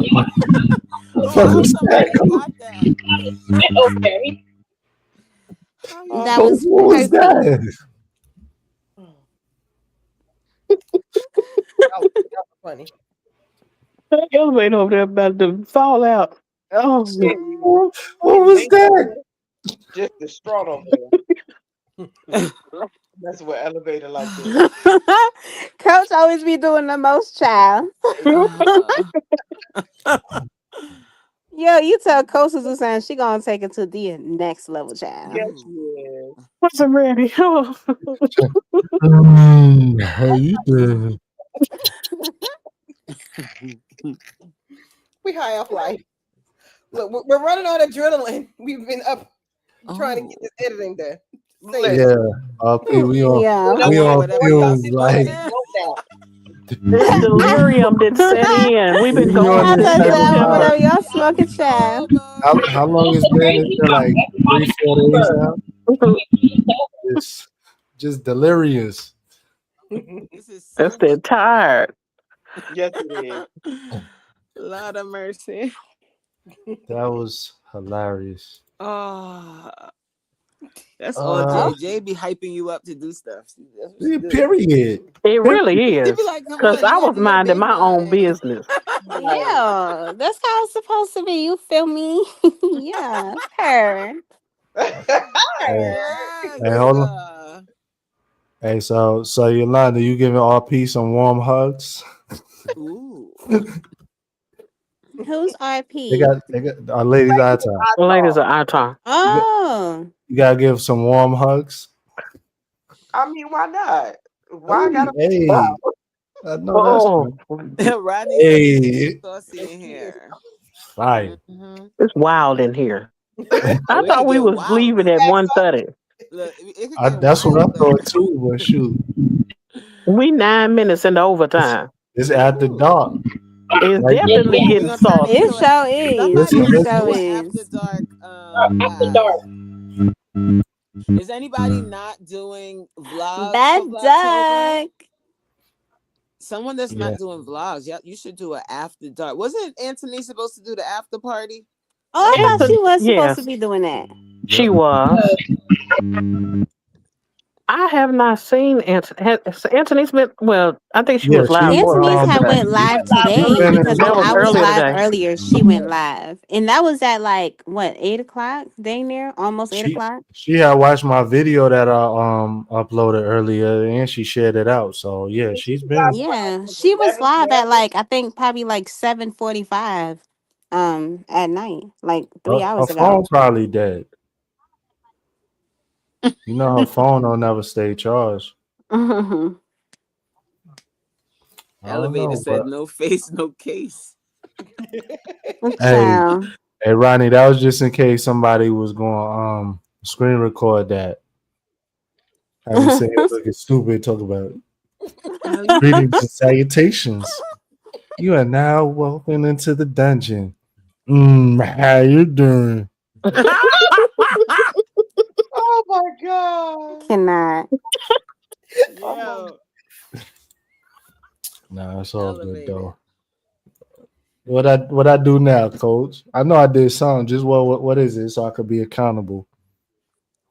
Somebody got that. Okay. That was What was perfect. That was funny. The elevator over there about to fall out. Oh, What was that? Just distraught over there. That's what elevator like this. Coach always be doing the most, child. Yo, you tell Coach Susan she gonna take it to the next level, child. Yes, yes. wasn't ready. Oh. How you doing? We high off life. Look, we're running on adrenaline. We've been up trying to get this editing done. Yeah, RP, we on fumes, like This delirium didn't set in. We've been going on since this type of September. Whatever y'all smoking, child. How long it's been? It's been like 3-4 days now. It's just delirious. That's that tired. Yes, it is. Lord of mercy. That was hilarious. Oh, that's all Jay be hyping you up to do stuff. Period. It really is. Be like, come Because on, you I gotta was do your minding big my own line. business. Yeah, that's how it's supposed to be. You feel me? Yeah, her. Hey, hold on. Hey, so Yolanda, you giving RP some warm hugs? Ooh. Who's RP? They got our ladies eye time. The ladies are our time. Oh, You gotta give some warm hugs. I mean, why not? Why I gotta Hey, I know Rodney hey, saucy in here. fire. It's wild in here. I Oh, thought we was leaving at 1:30. Look, That's what I thought too. But shoot, we 9 minutes into overtime. it's after dark. It's Like, definitely getting saucy. it sure is. It sure is. After dark. Is anybody not doing vlogs? That duck. Someone that's Yeah. not doing vlogs. Yeah, you should do an after dark. Wasn't Anthony supposed to do the after party? Oh, I thought she was supposed Yes, to be doing that. she Yep. was. I have not seen Anthony's been. Well, I think she Yeah, was live she for a Anthony's minute had today. went live been today in because when That was I was earlier live today. earlier, she went live, and that was at like what 8 o'clock. Dang near almost 8 o'clock. she had watched my video that I uploaded earlier and she shared it out. So yeah, she's been Yeah, she was live at like I think probably like 7:45, at night, like three her hours ago. phone probably dead. You know her phone don't never stay charged. Mhm. I don't Elevator know, said but no face, no case. hey, Child. hey Ronnie, that was just in case somebody was going screen record that. Have you say it looking stupid, talk about it. Greetings and salutations. You are now welcome into the dungeon. How you doing? Oh my god. Cannot. Yo, Nah, it's all good elevator. though. What I do now, coach? I know I did something. Just what is it so I could be accountable?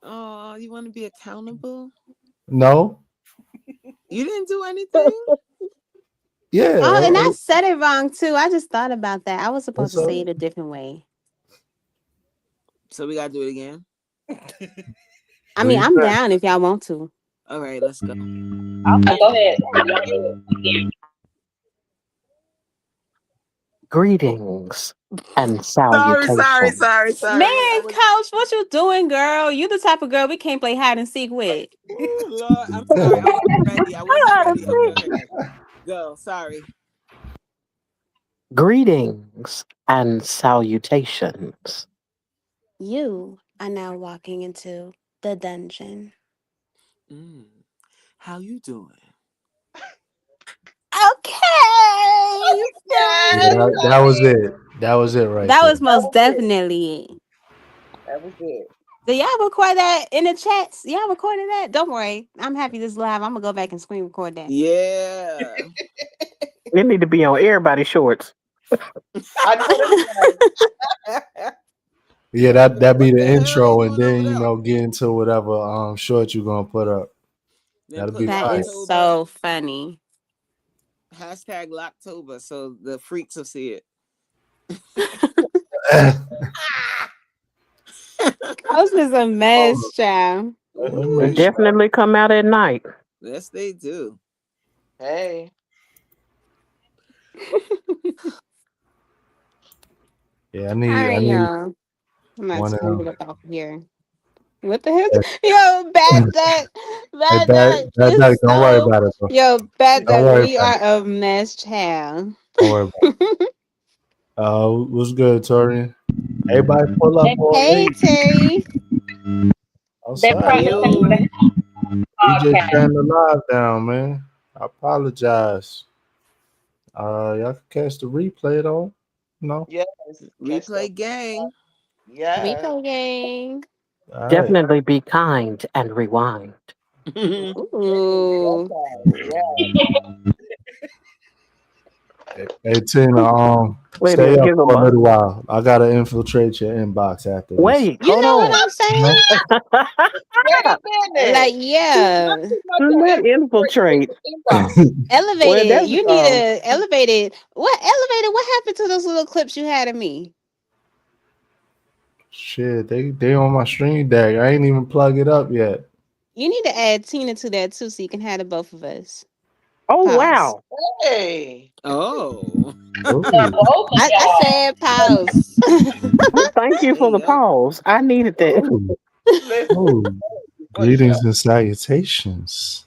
Oh, you want to be accountable? No? You didn't do anything? Yeah. Oh, and I said it wrong too. I just thought about that. I was supposed What's to say up? it a different way. So we gotta do it again. I mean, What I'm you say? down if y'all want to. All right, let's go. Okay, go ahead. Greetings and Sorry. salutations. Man, Coach, what you doing, girl? You the type of girl we can't play hide and seek with. Ooh, Lord, I'm sorry. I wasn't ready. Okay. Go. Sorry. Greetings and salutations. You are now walking into the dungeon. How you doing? Okay. Yeah, that was it. That was it right That there. was most definitely it. That was it. Did y'all record that in the chats? Y'all recorded that? Don't worry. I'm happy this live. I'm gonna go back and screen record that. Yeah. It need to be on everybody's shorts. I know Yeah, that be What the the hell intro, you and doing then over you there? know get into whatever short you gonna put up. Then That'll put be That fine. is Locktober, so funny. hashtag Locktober, so the freaks will see it. Coach is a mess, child. They definitely come out at night. Yes, they do. Hey. Yeah, I All need right, y'all. I'm not one of screwing them. it up off here. What the heck? Yo, bad duck. Hey, Bad bad, duck. bad It's duck, don't worry so. about it, bro. Yo, bad Don't duck. worry We about are a mess, child. Don't worry about it. What's good, Tori? Everybody pull up on Hey, me. Terry. Outside. Yo. We just turned the live down, man. I apologize. Y'all can catch the replay though. No. Yes. Replay gang. Yes. Replay gang. All right. Definitely be kind and rewind. Ooh. Hey Tina, Wait a stay minute, up give them for a a little while. I gotta infiltrate your inbox after this. wait. You Hold know what on. I'm saying? Wait a minute. Like, yeah. Let infiltrate. Elevated. that's You need to elevate it. What elevated? What happened to those little clips you had of me? Shit, they on my stream deck. I ain't even plug it up yet. You need to add Tina to that too, so you can have the both of us. Oh Pause. wow. Hey. Oh. Ooh. I said pause. Thank you for the pause. I needed that. Ooh. Ooh. Greetings and salutations.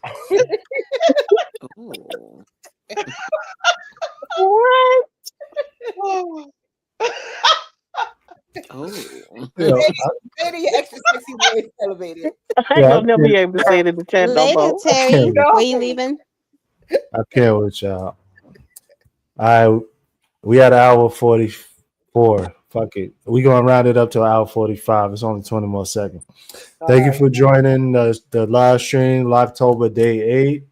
Oh. What? Oh. Yeah, Say your extra sexy voice elevated. I ain't gonna never be able to say it in the chat no Later, more. Terry. No. Where you leaving? I can't with y'all. We at hour 44. Fuck it. We gonna round it up to hour 45. It's only 20 more seconds. Thank you for joining the live stream, Locktober Day 8.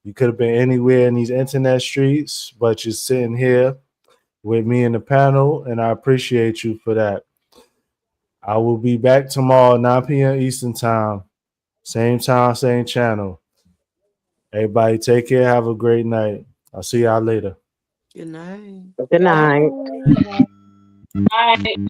You could have been anywhere in these internet streets, but you're sitting here with me in the panel, and I appreciate you for that. I will be back tomorrow, 9 p.m. Eastern time, same channel. Everybody take care. Have a great night. I'll see y'all later. Good night. Good night. Bye.